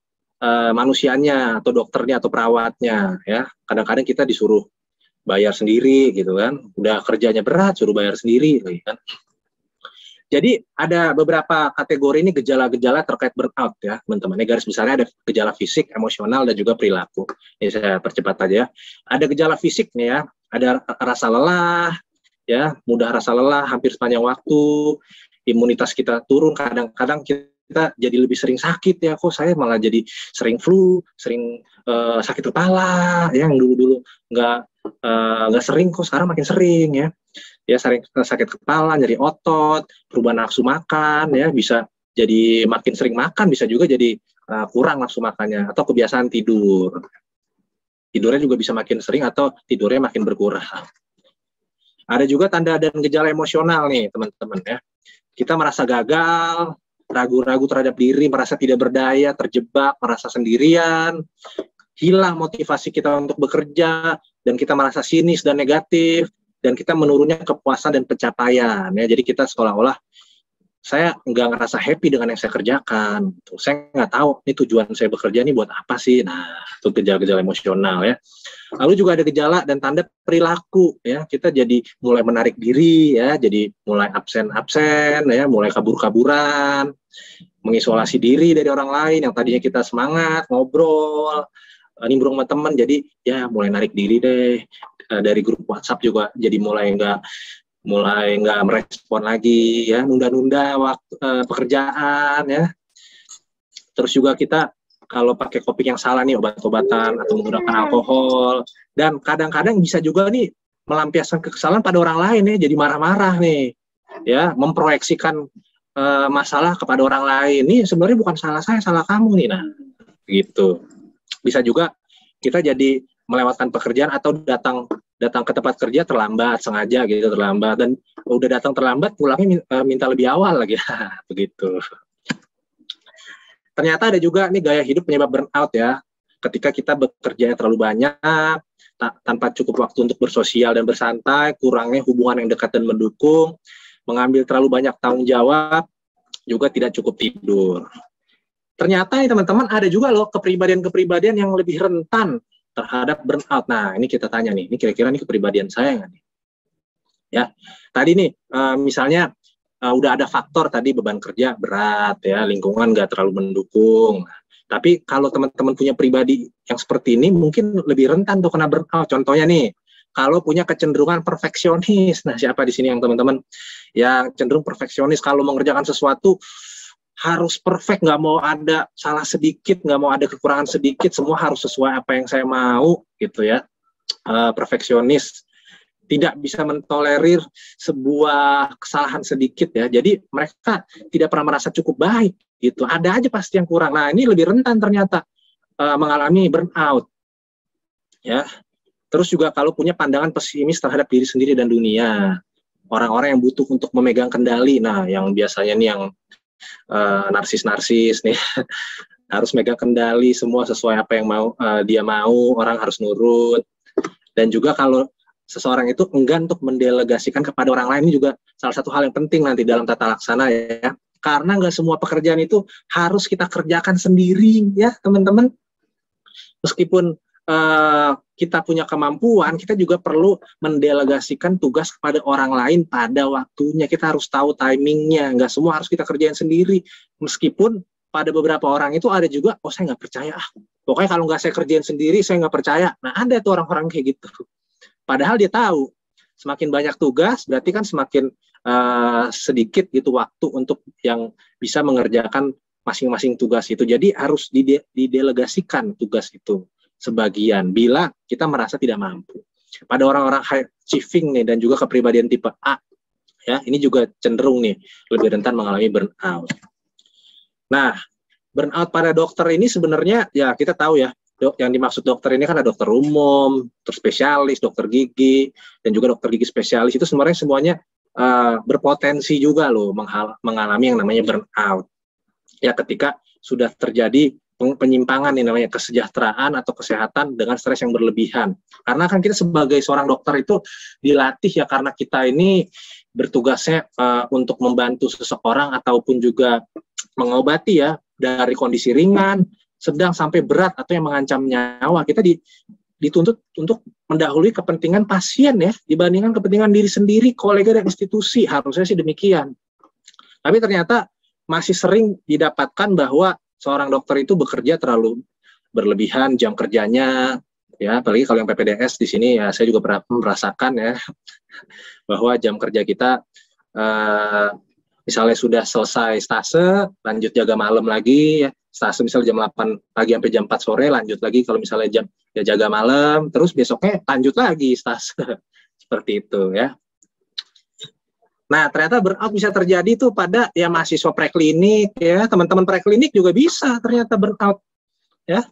manusianya atau dokternya atau perawatnya ya. Kadang-kadang kita disuruh bayar sendiri gitu kan, udah kerjanya berat suruh bayar sendiri kan. Jadi ada beberapa kategori ini gejala-gejala terkait burnout ya teman-teman. Ini garis besarnya ada gejala fisik, emosional, dan juga perilaku. Ini saya percepat aja ya. Ada gejala fisik nih ya, ada rasa lelah ya, mudah rasa lelah hampir sepanjang waktu, imunitas kita turun, kadang-kadang kita jadi lebih sering sakit ya, kok saya malah jadi sering flu, sering sakit kepala, yang dulu-dulu nggak sering, kok sekarang makin sering ya. Ya, sering sakit kepala, nyeri otot, perubahan nafsu makan ya, bisa jadi makin sering makan, bisa juga jadi kurang nafsu makannya, atau kebiasaan tidur. Tidurnya juga bisa makin sering atau tidurnya makin berkurang. Ada juga tanda dan gejala emosional nih teman-teman ya. Kita merasa gagal, ragu-ragu terhadap diri, merasa tidak berdaya, terjebak, merasa sendirian, hilang motivasi kita untuk bekerja, dan kita merasa sinis dan negatif, dan kita menurunnya kepuasan dan pencapaian ya. Jadi kita seolah-olah saya nggak ngerasa happy dengan yang saya kerjakan. Saya nggak tahu ini tujuan saya bekerja ini buat apa sih. Nah, itu gejala-gejala emosional ya. Lalu juga ada gejala dan tanda perilaku ya. Kita jadi mulai menarik diri ya, jadi mulai absen ya, mulai kabur-kaburan, mengisolasi diri dari orang lain yang tadinya kita semangat ngobrol, nimbrung sama teman, jadi ya mulai narik diri deh dari grup WhatsApp juga, jadi mulai nggak merespon lagi ya, nunda-nunda waktu pekerjaan ya. Terus juga kita kalau pakai topik yang salah nih, obat-obatan atau menggunakan alkohol, dan kadang-kadang bisa juga nih melampiaskan kekesalan pada orang lain ya, jadi marah-marah nih ya, memproyeksikan masalah kepada orang lain. Ini sebenarnya bukan salah saya, salah kamu nih. Nah gitu. Bisa juga kita jadi melewatkan pekerjaan atau datang ke tempat kerja terlambat, sengaja gitu terlambat, dan udah datang terlambat pulangnya minta lebih awal lagi. Begitu. Ternyata ada juga nih gaya hidup penyebab burnout ya. Ketika kita bekerja terlalu banyak, tanpa cukup waktu untuk bersosial dan bersantai, kurangnya hubungan yang dekat dan mendukung, mengambil terlalu banyak tanggung jawab, juga tidak cukup tidur. Ternyata nih teman-teman, ada juga loh kepribadian-kepribadian yang lebih rentan terhadap burnout. Nah, ini kita tanya nih, ini kira-kira nih kepribadian saya nggak nih? Ya, tadi nih misalnya udah ada faktor tadi beban kerja berat ya, lingkungan nggak terlalu mendukung. Tapi kalau teman-teman punya pribadi yang seperti ini, mungkin lebih rentan tuh kena burnout. Contohnya nih, kalau punya kecenderungan perfeksionis. Nah, siapa di sini yang teman-teman yang cenderung perfeksionis, kalau mengerjakan sesuatu harus perfect, nggak mau ada salah sedikit, nggak mau ada kekurangan sedikit, semua harus sesuai apa yang saya mau gitu ya. Perfeksionis, tidak bisa mentolerir sebuah kesalahan sedikit ya. Jadi mereka tidak pernah merasa cukup baik gitu. Ada aja pasti yang kurang. Nah, ini lebih rentan ternyata mengalami burnout ya. Terus juga kalau punya pandangan pesimis terhadap diri sendiri dan dunia, orang-orang yang butuh untuk memegang kendali. Nah, yang biasanya nih yang narsis-narsis nih harus megang kendali semua sesuai apa yang dia mau, orang harus nurut. Dan juga kalau seseorang itu enggan untuk mendelegasikan kepada orang lain, ini juga salah satu hal yang penting nanti dalam tata laksana ya, karena nggak semua pekerjaan itu harus kita kerjakan sendiri ya teman-teman. Meskipun kita punya kemampuan, kita juga perlu mendelegasikan tugas kepada orang lain pada waktunya. Kita harus tahu timingnya, nggak semua harus kita kerjain sendiri. Meskipun pada beberapa orang itu ada juga, oh saya nggak percaya, pokoknya kalau nggak saya kerjain sendiri, saya nggak percaya. Nah ada tuh orang-orang kayak gitu. Padahal dia tahu, semakin banyak tugas, berarti kan semakin sedikit gitu waktu untuk yang bisa mengerjakan masing-masing tugas itu. Jadi harus didelegasikan tugas itu sebagian bila kita merasa tidak mampu. Pada orang-orang high achieving nih dan juga kepribadian tipe A ya, ini juga cenderung nih lebih rentan mengalami burnout. Nah, burnout pada dokter ini sebenarnya ya kita tahu ya, yang dimaksud dokter ini kan ada dokter umum, dokter spesialis, dokter gigi, dan juga dokter gigi spesialis. Itu semuanya berpotensi juga loh mengalami yang namanya burnout. Ya ketika sudah terjadi penyimpangan yang namanya kesejahteraan atau kesehatan dengan stres yang berlebihan. Karena kan kita sebagai seorang dokter itu dilatih ya, karena kita ini bertugasnya untuk membantu seseorang ataupun juga mengobati ya, dari kondisi ringan, sedang sampai berat atau yang mengancam nyawa. Kita dituntut untuk mendahului kepentingan pasien ya, dibandingkan kepentingan diri sendiri, kolega dan institusi. Harusnya sih demikian. Tapi ternyata masih sering didapatkan bahwa seorang dokter itu bekerja terlalu berlebihan jam kerjanya ya, apalagi kalau yang PPDS di sini ya, saya juga pernah merasakan ya bahwa jam kerja kita misalnya sudah selesai stase, lanjut jaga malam lagi ya. Stase misalnya jam 8 pagi sampai jam 4 sore, lanjut lagi kalau misalnya jam ya jaga malam, terus besoknya lanjut lagi stase. Seperti itu ya. Nah, ternyata burnout bisa terjadi tuh pada ya mahasiswa preklinik ya, teman-teman preklinik juga bisa ternyata burnout ya.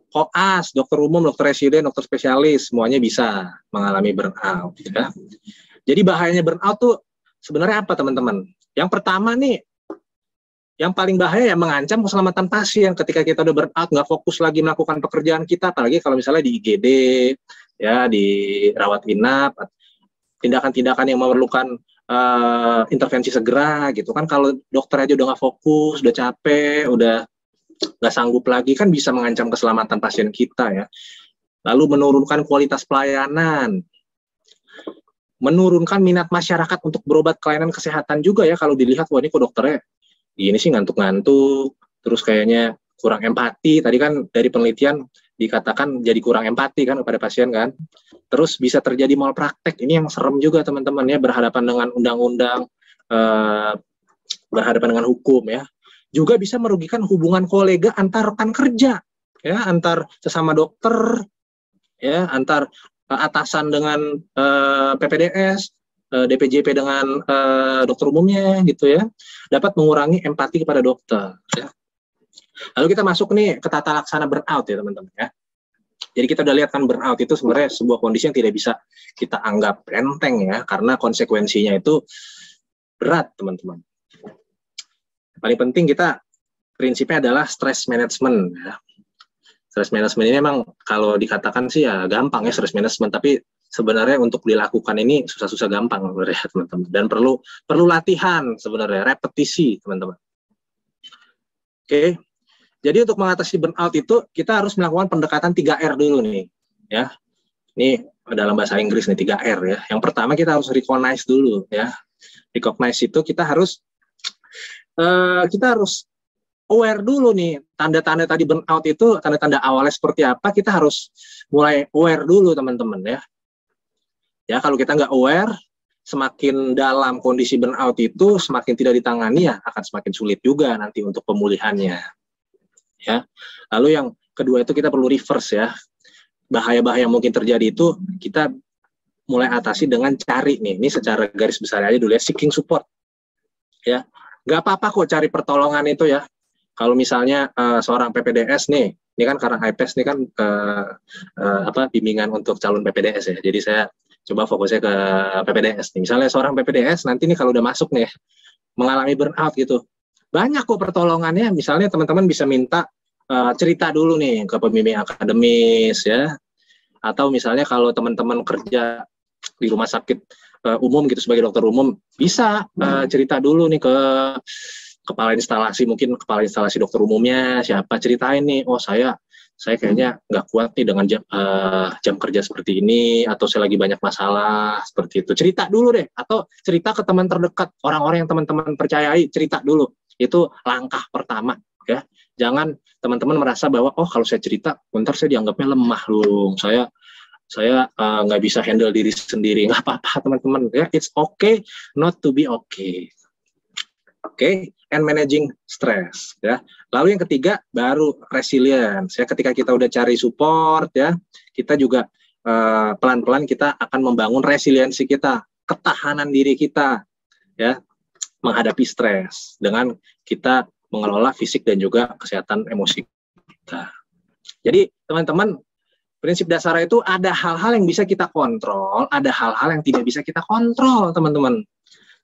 Koas, dokter umum, dokter residen, dokter spesialis, semuanya bisa mengalami burnout ya. Jadi bahayanya burnout tuh sebenarnya apa teman-teman? Yang pertama nih, yang paling bahaya ya mengancam keselamatan pasien. Ketika kita udah burnout, nggak fokus lagi melakukan pekerjaan kita, apalagi kalau misalnya di IGD ya, di rawat inap, tindakan-tindakan yang memerlukan intervensi segera gitu kan. Kalau dokter aja udah nggak fokus, udah capek, udah nggak sanggup lagi, kan bisa mengancam keselamatan pasien kita ya. Lalu menurunkan kualitas pelayanan, menurunkan minat masyarakat untuk berobat kelainan kesehatan juga ya. Kalau dilihat, wah ini kok dokternya gini sih, ngantuk-ngantuk, terus kayaknya kurang empati. Tadi kan dari penelitian dikatakan jadi kurang empati kan kepada pasien kan. Terus bisa terjadi malpraktek. Ini yang serem juga teman-teman ya, berhadapan dengan undang-undang, berhadapan dengan hukum ya. Juga bisa merugikan hubungan kolega antar rekan kerja ya, antar sesama dokter ya, antar atasan dengan PPDS, DPJP dengan dokter umumnya gitu ya, dapat mengurangi empati kepada dokter ya. Lalu kita masuk nih ke tata laksana burnout ya teman-teman ya. Jadi kita udah lihat kan, burnout itu sebenarnya sebuah kondisi yang tidak bisa kita anggap enteng ya, karena konsekuensinya itu berat teman-teman. Paling penting kita prinsipnya adalah stress management ya. Stress management ini memang kalau dikatakan sih ya gampang ya stress management, tapi sebenarnya untuk dilakukan ini susah-susah gampang sebenarnya teman-teman, dan perlu latihan sebenarnya, repetisi teman-teman. Oke. Jadi untuk mengatasi burnout itu kita harus melakukan pendekatan 3R dulu nih ya. Ini dalam bahasa Inggris nih 3R ya. Yang pertama kita harus recognize dulu ya. Recognize itu kita harus aware dulu nih, tanda-tanda tadi burnout itu, tanda-tanda awalnya seperti apa, kita harus mulai aware dulu teman-teman ya. Ya, kalau kita nggak aware, semakin dalam kondisi burnout itu, semakin tidak ditangani ya akan semakin sulit juga nanti untuk pemulihannya. Ya. Lalu yang kedua itu kita perlu reverse ya. Bahaya-bahaya yang mungkin terjadi itu kita mulai atasi dengan cari nih, ini secara garis besar aja dulu ya, seeking support. Ya. Nggak apa-apa kok cari pertolongan itu ya. Kalau misalnya seorang PPDS nih, ini kan karena IPES ini kan bimbingan untuk calon PPDS ya. Jadi saya coba fokusnya ke PPDS nih. Misalnya seorang PPDS nanti nih kalau udah masuk nih mengalami burnout gitu, banyak kok pertolongannya. Misalnya teman-teman bisa minta cerita dulu nih ke pembimbing akademis ya. Atau misalnya kalau teman-teman kerja di rumah sakit umum gitu sebagai dokter umum, bisa cerita dulu nih ke kepala instalasi, mungkin kepala instalasi dokter umumnya siapa, ceritain nih, oh saya kayaknya nggak kuat nih dengan jam kerja seperti ini, atau saya lagi banyak masalah seperti itu. Cerita dulu deh, atau cerita ke teman terdekat, orang-orang yang teman-teman percayai, cerita dulu. Itu langkah pertama ya. Jangan teman-teman merasa bahwa oh kalau saya cerita bentar saya dianggapnya lemah loh, saya nggak bisa handle diri sendiri. Nggak apa-apa teman-teman ya, it's okay not to be okay. Oke, and managing stress ya. Lalu yang ketiga baru resilience ya. Ketika kita udah cari support ya, kita juga pelan-pelan kita akan membangun resiliensi kita, ketahanan diri kita ya menghadapi stres dengan kita mengelola fisik dan juga kesehatan emosi kita. Jadi teman-teman, prinsip dasar itu ada hal-hal yang bisa kita kontrol, ada hal-hal yang tidak bisa kita kontrol teman-teman.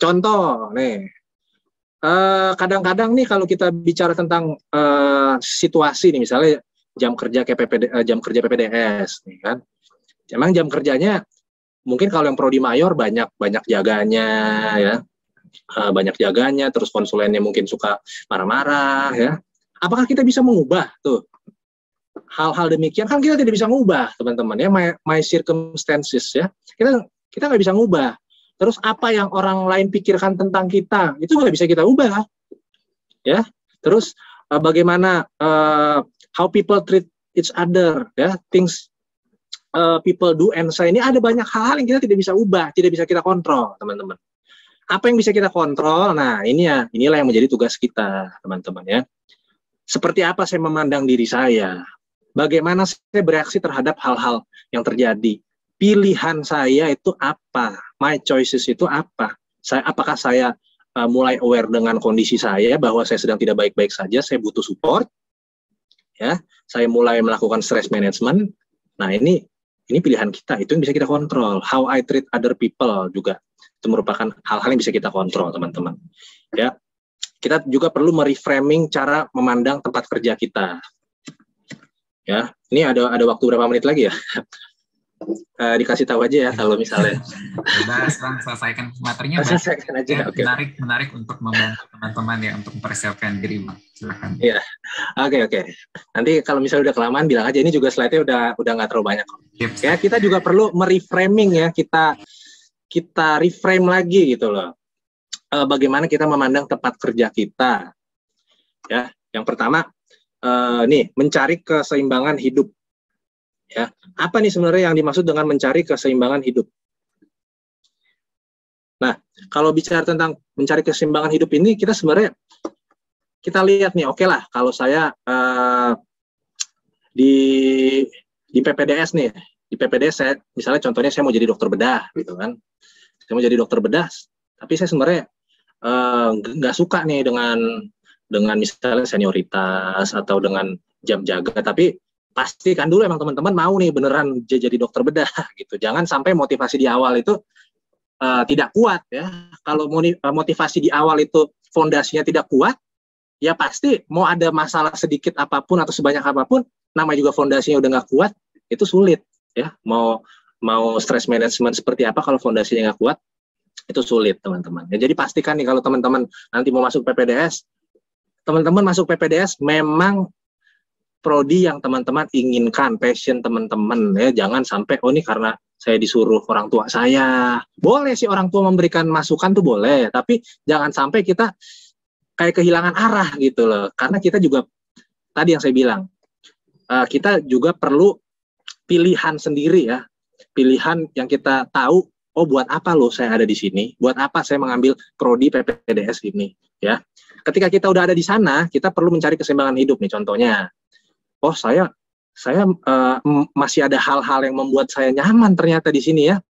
Contoh nih, kadang-kadang nih kalau kita bicara tentang situasi nih, misalnya jam kerja PPDS nih kan, emang jam kerjanya mungkin kalau yang prodi mayor banyak jaganya ya, banyak jaganya, terus konsulennya mungkin suka marah-marah ya. Apakah kita bisa mengubah tuh hal-hal demikian? Kan kita tidak bisa mengubah teman-teman ya, my circumstances ya, kita nggak bisa mengubah. Terus apa yang orang lain pikirkan tentang kita, itu nggak bisa kita ubah, ya. Terus bagaimana how people treat each other, ya, things people do and say, ini ada banyak hal yang kita tidak bisa ubah, tidak bisa kita kontrol, teman-teman. Apa yang bisa kita kontrol? Nah, inilah yang menjadi tugas kita, teman-teman ya. Seperti apa saya memandang diri saya? Bagaimana saya bereaksi terhadap hal-hal yang terjadi? Pilihan saya itu apa? My choices itu apa? Apakah saya mulai aware dengan kondisi saya bahwa saya sedang tidak baik-baik saja, saya butuh support, ya. Saya mulai melakukan stress management. Nah, ini pilihan kita, itu yang bisa kita kontrol. How I treat other people juga itu merupakan hal-hal yang bisa kita kontrol, teman-teman. Ya, kita juga perlu mereframing cara memandang tempat kerja kita. Ya, ini ada waktu berapa menit lagi ya? Dikasih tahu aja ya kalau misalnya. Bebas Bang, selesaikan materinya. Selesaikan aja. Ya, okay. Menarik untuk membantu teman-teman ya untuk mempersiapkan diri, Bang. Silakan. Iya. Oke. Nanti kalau misalnya udah kelamaan bilang aja, ini juga slide-nya udah nggak terlalu banyak. Yep. Ya, kita juga perlu mereframing ya, kita reframe lagi gitu loh. Bagaimana kita memandang tempat kerja kita. Ya, yang pertama nih mencari keseimbangan hidup. Ya, apa nih sebenarnya yang dimaksud dengan mencari keseimbangan hidup? Nah, kalau bicara tentang mencari keseimbangan hidup ini, kita sebenarnya kita lihat nih, oke lah, kalau saya di PPDS nih, di PPDS saya, misalnya contohnya saya mau jadi dokter bedah, gitu kan? Saya mau jadi dokter bedah, tapi saya sebenarnya nggak suka nih dengan misalnya senioritas atau dengan jam jaga, tapi pastikan dulu emang teman-teman mau nih beneran jadi dokter bedah gitu. Jangan sampai motivasi di awal itu tidak kuat ya. Kalau motivasi di awal itu fondasinya tidak kuat, ya pasti mau ada masalah sedikit apapun atau sebanyak apapun, namanya juga fondasinya udah nggak kuat, itu sulit ya. Mau stress management seperti apa kalau fondasinya nggak kuat, itu sulit teman-teman. Ya, jadi pastikan nih kalau teman-teman nanti mau masuk PPDS, teman-teman masuk PPDS memang prodi yang teman-teman inginkan, passion teman-teman ya. Jangan sampai ini karena saya disuruh orang tua saya. Boleh sih orang tua memberikan masukan tuh boleh, tapi jangan sampai kita kayak kehilangan arah gitu loh. Karena kita juga tadi yang saya bilang, kita juga perlu pilihan sendiri ya. Pilihan yang kita tahu, buat apa loh saya ada di sini? Buat apa saya mengambil prodi PPDS ini ya. Ketika kita udah ada di sana, kita perlu mencari keseimbangan hidup nih. Contohnya, saya masih ada hal-hal yang membuat saya nyaman ternyata di sini ya.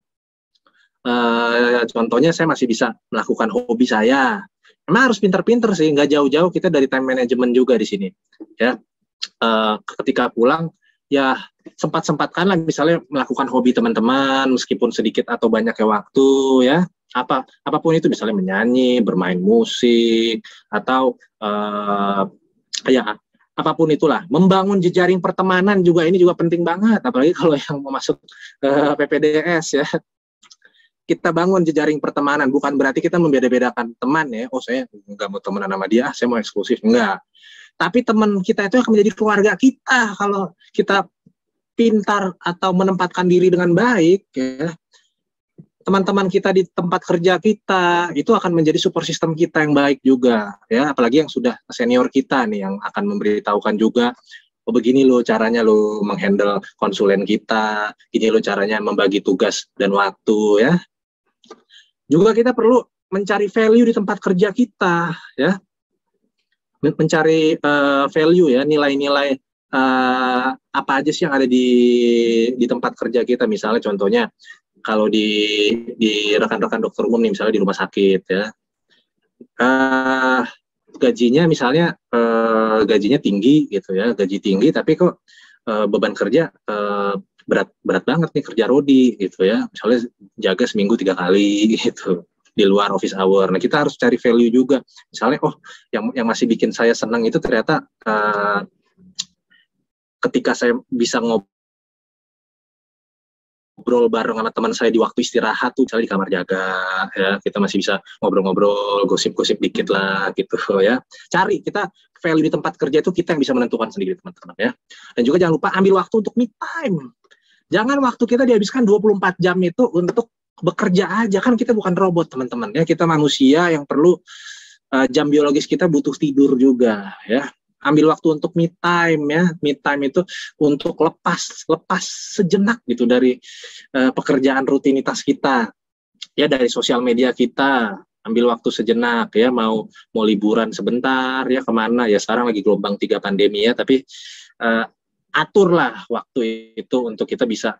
Contohnya saya masih bisa melakukan hobi saya. Emang harus pinter-pinter sih, nggak jauh-jauh kita dari time management juga di sini. Ya, ketika pulang ya sempat-sempatkanlah misalnya melakukan hobi teman-teman meskipun sedikit atau banyaknya waktu ya. Apapun itu, misalnya menyanyi, bermain musik, atau ya apapun itulah, membangun jejaring pertemanan juga ini juga penting banget, apalagi kalau yang mau masuk PPDS ya. Kita bangun jejaring pertemanan, bukan berarti kita membeda-bedakan teman ya. Saya nggak mau temenan sama dia, saya mau eksklusif, enggak. Tapi teman kita itu akan menjadi keluarga kita kalau kita pintar atau menempatkan diri dengan baik ya. Teman-teman kita di tempat kerja kita itu akan menjadi support system kita yang baik juga ya, apalagi yang sudah senior kita nih yang akan memberitahukan juga, begini loh caranya lo menghandle konsulen kita, gini loh caranya membagi tugas dan waktu ya. Juga kita perlu mencari value di tempat kerja kita ya, mencari value ya, nilai-nilai apa aja sih yang ada di tempat kerja kita. Misalnya contohnya kalau di rekan-rekan dokter umum nih, misalnya di rumah sakit ya, gajinya misalnya gajinya tinggi gitu ya, gaji tinggi tapi kok beban kerja berat banget nih, kerja rodi gitu ya, misalnya jaga seminggu 3 kali gitu di luar office hour. Nah, kita harus cari value juga, misalnya yang masih bikin saya senang itu ternyata ketika saya bisa ngobrol bareng sama teman saya di waktu istirahat tuh, misalnya di kamar jaga ya, kita masih bisa ngobrol-ngobrol, gosip-gosip dikit lah gitu ya. Cari kita value di tempat kerja itu kita yang bisa menentukan sendiri teman-teman ya. Dan juga jangan lupa ambil waktu untuk me time. Jangan waktu kita dihabiskan 24 jam itu untuk bekerja aja, kan kita bukan robot teman-teman ya, kita manusia yang perlu jam biologis kita butuh tidur juga ya. Ambil waktu untuk me time ya. Me time itu untuk lepas sejenak gitu dari pekerjaan rutinitas kita. Ya, dari sosial media kita. Ambil waktu sejenak ya, mau liburan sebentar ya, kemana ya, sekarang lagi gelombang 3 pandemi ya, tapi aturlah waktu itu untuk kita bisa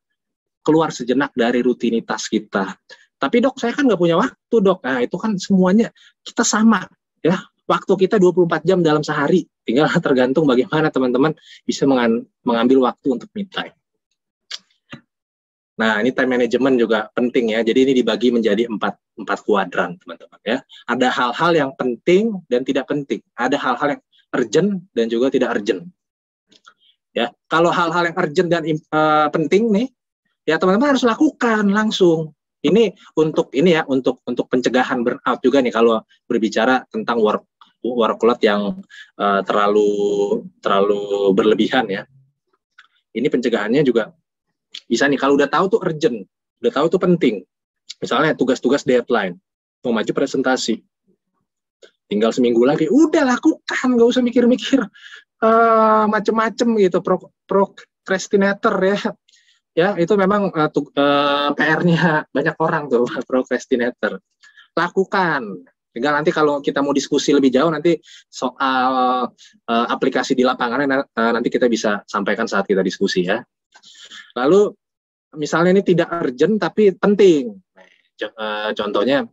keluar sejenak dari rutinitas kita. Tapi dok, saya kan nggak punya waktu dok. Nah, itu kan semuanya kita sama ya. Waktu kita 24 jam dalam sehari, tinggal tergantung bagaimana teman-teman bisa mengambil waktu untuk me time. Nah, ini time management juga penting ya. Jadi ini dibagi menjadi 4 kuadran teman-teman ya. Ada hal-hal yang penting dan tidak penting. Ada hal-hal yang urgent dan juga tidak urgent. Ya, kalau hal-hal yang urgent dan penting nih, ya teman-teman harus lakukan langsung. Ini untuk pencegahan burnout juga nih, kalau berbicara tentang workload yang terlalu berlebihan ya. Ini pencegahannya juga bisa nih, kalau udah tahu tuh urgent, udah tahu tuh penting. Misalnya tugas-tugas deadline, mau maju presentasi, tinggal seminggu lagi, udah lakukan, nggak usah mikir-mikir macem-macem gitu, procrastinator ya. Ya, itu memang PR-nya banyak orang tuh, procrastinator. Lakukan. Tinggal nanti kalau kita mau diskusi lebih jauh nanti soal aplikasi di lapangan nanti kita bisa sampaikan saat kita diskusi ya. Lalu misalnya ini tidak urgent tapi penting. Contohnya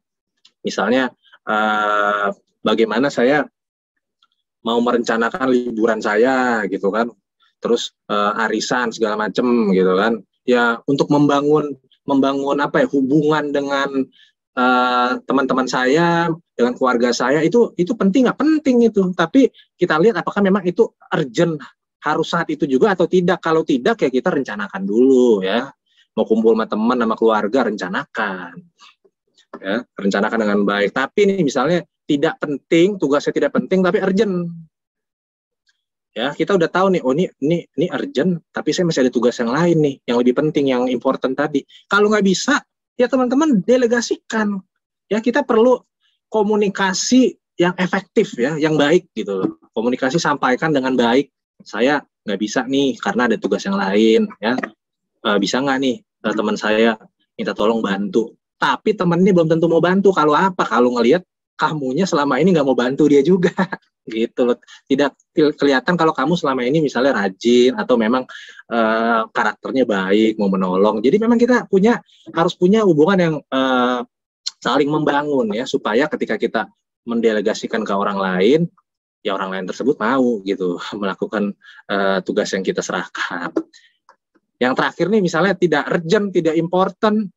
misalnya bagaimana saya mau merencanakan liburan saya gitu kan. Terus arisan segala macam gitu kan. Ya untuk membangun apa ya, hubungan dengan teman-teman saya, dengan keluarga saya, itu penting nggak? Penting itu, tapi kita lihat apakah memang itu urgent, harus saat itu juga atau tidak. Kalau tidak ya kita rencanakan dulu ya, mau kumpul sama teman, sama keluarga, rencanakan ya, rencanakan dengan baik. Tapi nih misalnya tidak penting, tugasnya tidak penting tapi urgent ya, kita udah tahu nih, oh ini urgent tapi saya masih ada tugas yang lain nih, yang lebih penting, yang important tadi. Kalau nggak bisa ya teman-teman delegasikan ya. Kita perlu komunikasi yang efektif ya, yang baik gitu. Komunikasi sampaikan dengan baik, saya nggak bisa nih karena ada tugas yang lain ya. Bisa nggak nih teman saya minta tolong bantu, tapi teman ini belum tentu mau bantu. Kalau apa? Kalau ngelihat kamunya selama ini nggak mau bantu dia juga gitu loh. Tidak kelihatan kalau kamu selama ini misalnya rajin atau memang karakternya baik, mau menolong. Jadi memang kita harus punya hubungan yang saling membangun ya, supaya ketika kita mendelegasikan ke orang lain, ya orang lain tersebut mau gitu melakukan tugas yang kita serahkan. Yang terakhir nih misalnya tidak urgent, tidak important,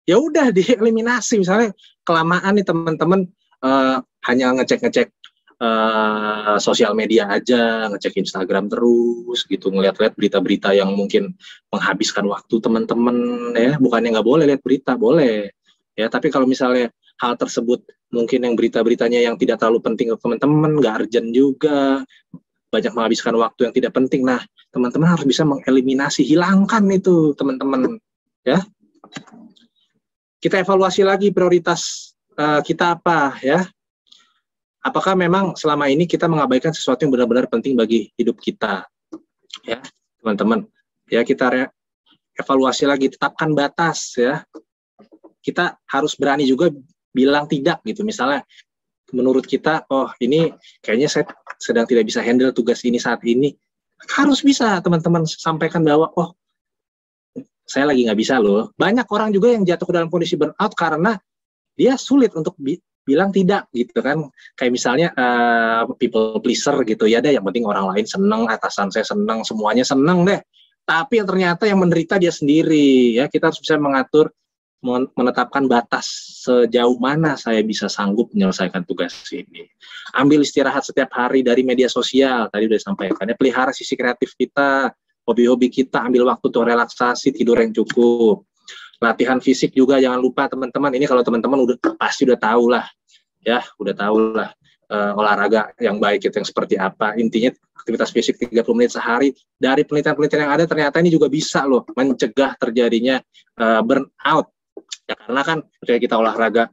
ya udah dieliminasi. Misalnya kelamaan nih teman-teman hanya ngecek sosial media aja, ngecek Instagram terus gitu, ngeliat-liat berita-berita yang mungkin menghabiskan waktu teman-teman ya. Bukannya nggak boleh lihat berita, boleh ya, tapi kalau misalnya hal tersebut mungkin yang berita-beritanya yang tidak terlalu penting ke teman-teman, nggak urgent juga, banyak menghabiskan waktu yang tidak penting, nah teman-teman harus bisa mengeliminasi, hilangkan itu teman-teman ya. Kita evaluasi lagi prioritas kita apa ya. Apakah memang selama ini kita mengabaikan sesuatu yang benar-benar penting bagi hidup kita ya teman-teman ya. Kita evaluasi lagi, tetapkan batas ya. Kita harus berani juga bilang tidak gitu. Misalnya menurut kita, oh ini kayaknya saya sedang tidak bisa handle tugas ini saat ini, harus bisa teman-teman sampaikan bahwa oh saya lagi nggak bisa loh. Banyak orang juga yang jatuh ke dalam kondisi burnout karena dia sulit untuk bilang tidak gitu kan. Kayak misalnya people pleaser gitu ya, yang penting orang lain seneng, atasan saya seneng, semuanya seneng deh. Tapi yang ternyata yang menderita dia sendiri ya. Kita harus bisa mengatur, menetapkan batas sejauh mana saya bisa sanggup menyelesaikan tugas ini. Ambil istirahat setiap hari dari media sosial, tadi udah disampaikan ya. Pelihara sisi kreatif kita, hobi-hobi kita, ambil waktu untuk relaksasi, tidur yang cukup. Latihan fisik juga jangan lupa teman-teman. Ini kalau teman-teman pasti udah tahu lah ya, olahraga yang baik itu yang seperti apa. Intinya aktivitas fisik 30 menit sehari. Dari penelitian-penelitian yang ada ternyata ini juga bisa loh mencegah terjadinya burnout. Ya karena kan ketika kita olahraga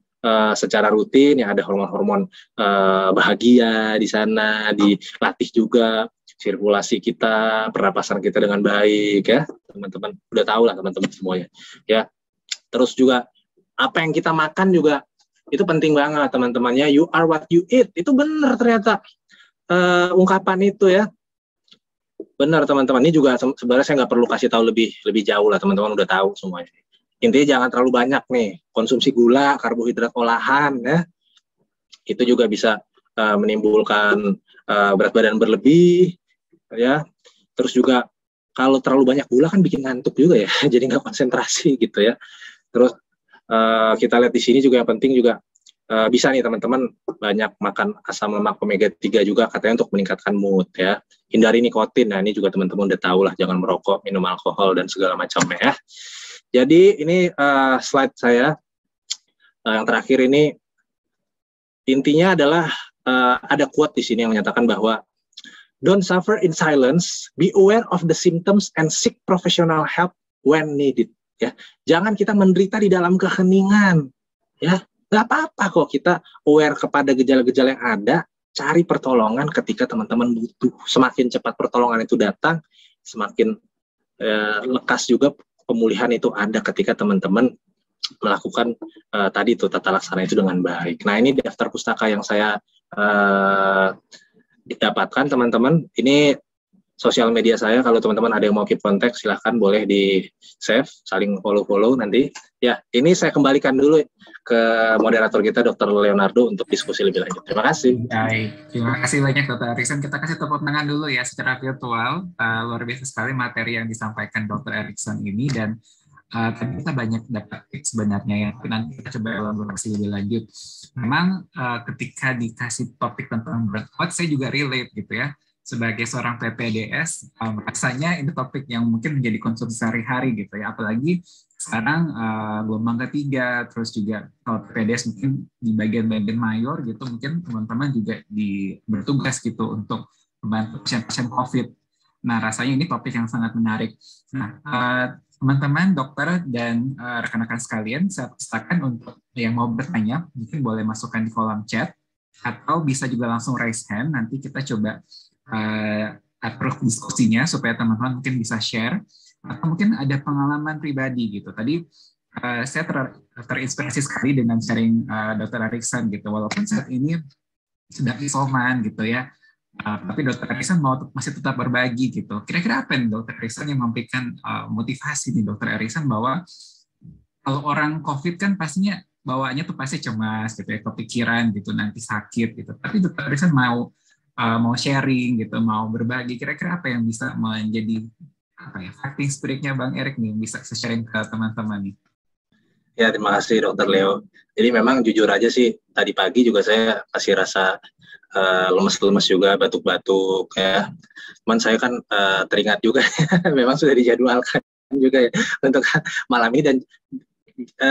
secara rutin ya, ada hormon-hormon bahagia di sana, dilatih juga sirkulasi kita, pernapasan kita dengan baik ya teman-teman. Udah tahu lah teman-teman semuanya ya. Terus juga apa yang kita makan juga itu penting banget teman-temannya. You are what you eat, itu benar ternyata ungkapan itu ya. Benar teman-teman. Ini juga sebenarnya saya nggak perlu kasih tahu lebih jauh lah, teman-teman udah tahu semuanya. Intinya jangan terlalu banyak nih konsumsi gula, karbohidrat olahan ya. Itu juga bisa menimbulkan berat badan berlebih ya. Terus juga kalau terlalu banyak gula kan bikin ngantuk juga ya, jadi nggak konsentrasi gitu ya. Terus kita lihat di sini juga yang penting juga bisa nih teman-teman banyak makan asam lemak omega 3 juga katanya untuk meningkatkan mood ya. Hindari nikotin, nah ini juga teman-teman udah tahu lah, jangan merokok, minum alkohol dan segala macamnya ya. Jadi ini slide saya yang terakhir ini, intinya adalah ada quote di sini yang menyatakan bahwa don't suffer in silence, be aware of the symptoms and seek professional help when needed. Ya, jangan kita menderita di dalam keheningan. Ya, nggak apa-apa kok kita aware kepada gejala-gejala yang ada, cari pertolongan ketika teman-teman butuh. Semakin cepat pertolongan itu datang, semakin lekas juga pemulihan itu ada ketika teman-teman melakukan tadi itu tata laksana itu dengan baik. Nah, ini daftar pustaka yang saya dapatkan teman-teman. Ini sosial media saya, kalau teman-teman ada yang mau keep kontak silahkan boleh di save, saling follow-follow nanti. Ya, ini saya kembalikan dulu ke moderator kita Dr. Leonardo untuk diskusi lebih lanjut. Terima kasih. Baik, terima kasih banyak Dr. Erikson. Kita kasih tepuk tangan dulu ya secara virtual. Luar biasa sekali materi yang disampaikan Dr. Erikson ini, dan tadi kita banyak dapat tips sebenarnya ya. Nanti kita coba elaborasi lebih lanjut. Memang ketika dikasih topik tentang burnout, saya juga relate gitu ya. Sebagai seorang PPDS, rasanya ini topik yang mungkin menjadi konsumsi sehari-hari gitu ya. Apalagi sekarang gelombang ketiga, terus juga kalau PPDS mungkin di bagian-bagian mayor gitu, mungkin teman-teman juga bertugas gitu untuk membantu pasien-pasien COVID. Nah, rasanya ini topik yang sangat menarik. Nah, teman-teman dokter dan rekan-rekan sekalian, saya persilakan untuk yang mau bertanya, mungkin boleh masukkan di kolom chat, atau bisa juga langsung raise hand, nanti kita coba approve diskusinya supaya teman-teman mungkin bisa share, atau mungkin ada pengalaman pribadi gitu. Tadi saya terinspirasi sekali dengan sharing Dr. Erikson gitu, walaupun saat ini sedang isoman gitu ya, tapi Dr. Erikson masih tetap berbagi gitu. Kira-kira apa nih Dr. Erikson yang memberikan motivasi nih Dr. Erikson bahwa kalau orang COVID kan pastinya bawaannya tuh pasti cemas gitu ya, kepikiran gitu nanti sakit gitu. Tapi Dr. Erikson mau sharing gitu, mau berbagi. Kira-kira apa yang bisa menjadi fighting spirit-nya Bang Erik nih, bisa sharing ke teman-teman nih? Ya, terima kasih Dr. Leo. Jadi memang jujur aja sih, tadi pagi juga saya kasih rasa lemes-lemes juga, batuk-batuk ya. Cuman saya kan teringat juga, memang sudah dijadwalkan juga ya untuk malam ini, dan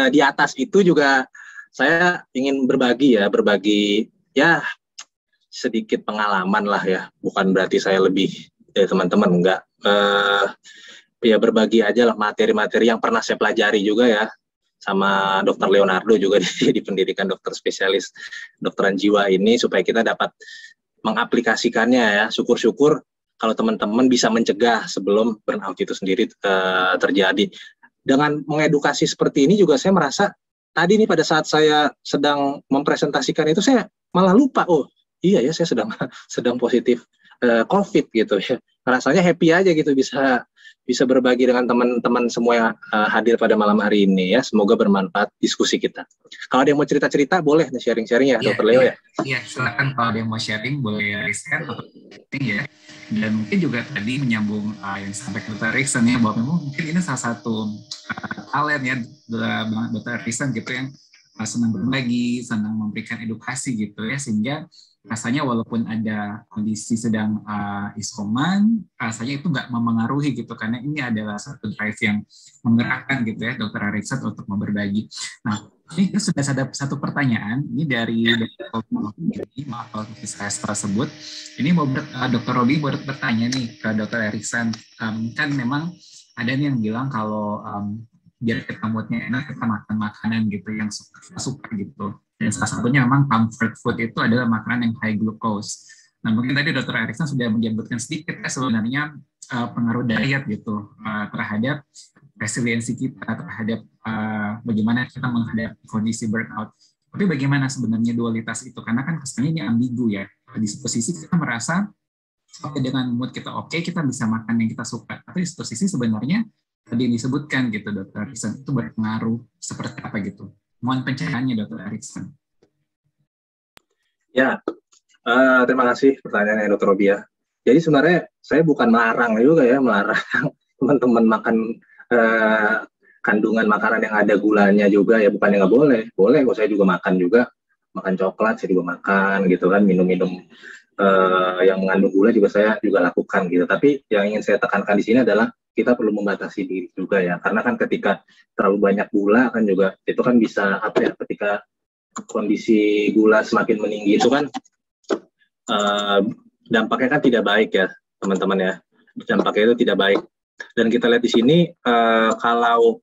di atas itu juga saya ingin berbagi ya sedikit pengalaman lah ya, bukan berarti saya lebih dari teman-teman, enggak. Ya berbagi aja lah materi-materi yang pernah saya pelajari juga ya, sama Dr. Leonardo juga di pendidikan dokter spesialis dokteran jiwa ini, supaya kita dapat mengaplikasikannya ya. Syukur-syukur kalau teman-teman bisa mencegah sebelum burnout itu sendiri terjadi. Dengan mengedukasi seperti ini juga saya merasa, tadi nih pada saat saya sedang mempresentasikan itu saya malah lupa, oh iya ya saya sedang positif COVID gitu ya. Rasanya happy aja gitu bisa berbagi dengan teman-teman semua yang hadir pada malam hari ini ya. Semoga bermanfaat diskusi kita. Kalau ada yang mau cerita-cerita boleh sharing-sharing ya, Dr. Leo ya. Iya, silakan kalau ada yang mau sharing boleh share atau ya. Dan mungkin juga tadi menyambung yang disampaikan Dr. Erikson ya, bahwa memang mungkin ini salah satu talent ya Dr. Erikson gitu, yang senang berbagi, senang memberikan edukasi gitu ya, sehingga rasanya walaupun ada kondisi sedang isoman, rasanya itu nggak memengaruhi gitu, karena ini adalah satu drive yang menggerakkan gitu ya Dr. Erikson untuk berbagi. Nah, ini sudah ada satu pertanyaan, ini dari maaf kalau saya salah sebut. Ini Dr. Robi mau bertanya nih ke Dr. Erikson, kan memang ada nih yang bilang kalau biar kita moodnya enak, kita makan makanan gitu yang suka gitu. Dan salah satunya memang comfort food itu adalah makanan yang high glucose. Nah, mungkin tadi Dr. Erikson sudah menyebutkan sedikit ya sebenarnya pengaruh diet gitu terhadap resiliensi kita, terhadap bagaimana kita menghadapi kondisi burnout. Tapi bagaimana sebenarnya dualitas itu? Karena kan kesannya ini ambigu ya. Di satu sisi kita merasa dengan mood kita oke, kita bisa makan yang kita suka. Tapi di satu sisi sebenarnya tadi yang disebutkan gitu Dr. Erikson itu berpengaruh seperti apa gitu. Mohon pencerahannya Dr. Erikson. Ya, terima kasih pertanyaannya Dr. Robia. Jadi sebenarnya saya bukan melarang teman-teman makan kandungan makanan yang ada gulanya juga ya, bukannya nggak boleh. Boleh kok, saya juga makan coklat, saya juga makan gitu kan, minum-minum yang mengandung gula juga saya juga lakukan gitu. Tapi yang ingin saya tekankan di sini adalah kita perlu membatasi diri juga ya, karena kan ketika terlalu banyak gula kan juga itu kan bisa ketika kondisi gula semakin meninggi itu kan dampaknya kan tidak baik ya teman-teman ya, dampaknya itu tidak baik. Dan kita lihat di sini kalau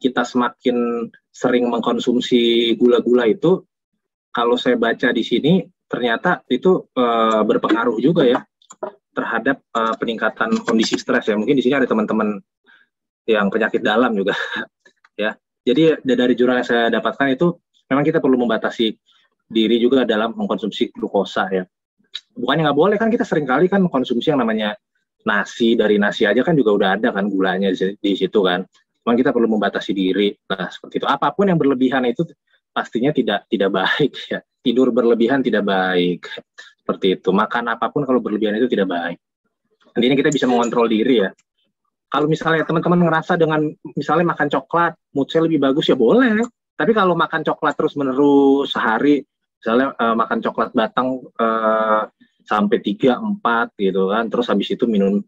kita semakin sering mengkonsumsi gula-gula itu, kalau saya baca di sini ternyata itu berpengaruh juga ya terhadap peningkatan kondisi stres ya. Mungkin di sini ada teman-teman yang penyakit dalam juga ya. Jadi dari jurnal yang saya dapatkan itu memang kita perlu membatasi diri juga dalam mengkonsumsi glukosa ya. Bukannya nggak boleh, kan kita seringkali kan mengkonsumsi yang namanya nasi, dari nasi aja kan juga udah ada kan gulanya di situ kan. Cuman kita perlu membatasi diri. Nah, seperti itu. Apapun yang berlebihan itu pastinya tidak baik ya. Tidur berlebihan tidak baik. Seperti itu. Makan apapun kalau berlebihan itu tidak baik. Intinya kita bisa mengontrol diri ya. Kalau misalnya teman-teman ngerasa dengan misalnya makan coklat, mood saya lebih bagus ya boleh. Tapi kalau makan coklat terus-menerus sehari, misalnya makan coklat batang sampai 3-4 gitu kan, terus habis itu minum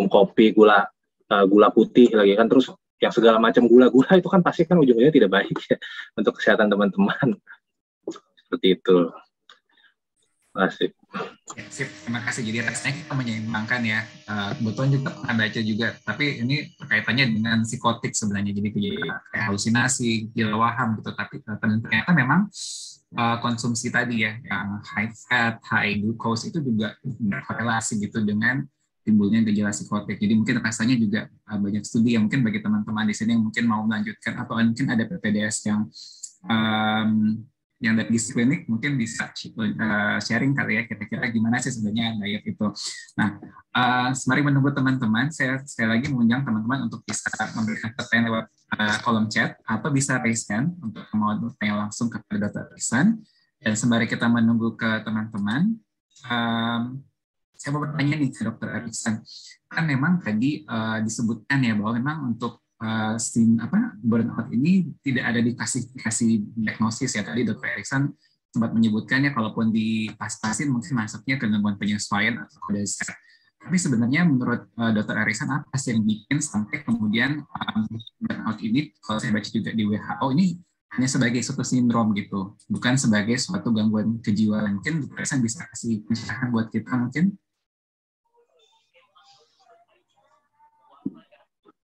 kopi gula putih lagi kan, terus yang segala macam gula-gula itu kan pasti kan ujung-ujungnya tidak baik ya untuk kesehatan teman-teman. Seperti itu. Terima kasih. Ya, sip, terima kasih. Jadi rasanya kita menyeimbangkan ya. Kebetulan juga pernah baca juga, tapi ini kaitannya dengan psikotik sebenarnya. Jadi kayak halusinasi, gila waham gitu. Tapi ternyata memang konsumsi tadi ya, yang high fat, high glucose itu juga berkorelasi gitu dengan timbulnya gejala psikotik. Jadi mungkin rasanya juga banyak studi yang mungkin bagi teman-teman di sini yang mungkin mau melanjutkan atau mungkin ada PPDS yang dari klinik mungkin bisa sharing kali ya kira-kira gimana sih sebenarnya diet itu. Nah, sembari menunggu teman-teman, saya sekali lagi mengundang teman-teman untuk bisa memberikan pertanyaan lewat kolom chat atau bisa raise hand untuk mau bertanya langsung kepada Dr. Iksan. Dan sembari kita menunggu ke teman-teman, saya mau bertanya nih ke Dr. Iksan. Kan memang tadi disebutkan ya bahwa memang untuk burnout ini tidak ada di klasifikasi diagnosis ya. Tadi Dr. Iksan sempat menyebutkannya kalaupun di pas-pasin mungkin masuknya ke gangguan penyesuaian atau kodesat. Tapi sebenarnya menurut Dr. Iksan apa sih yang bikin sampai kemudian burnout ini, kalau saya baca juga di WHO, ini hanya sebagai suatu sindrom gitu, bukan sebagai suatu gangguan kejiwaan. Mungkin Dr. Iksan bisa kasih pencerahan buat kita mungkin?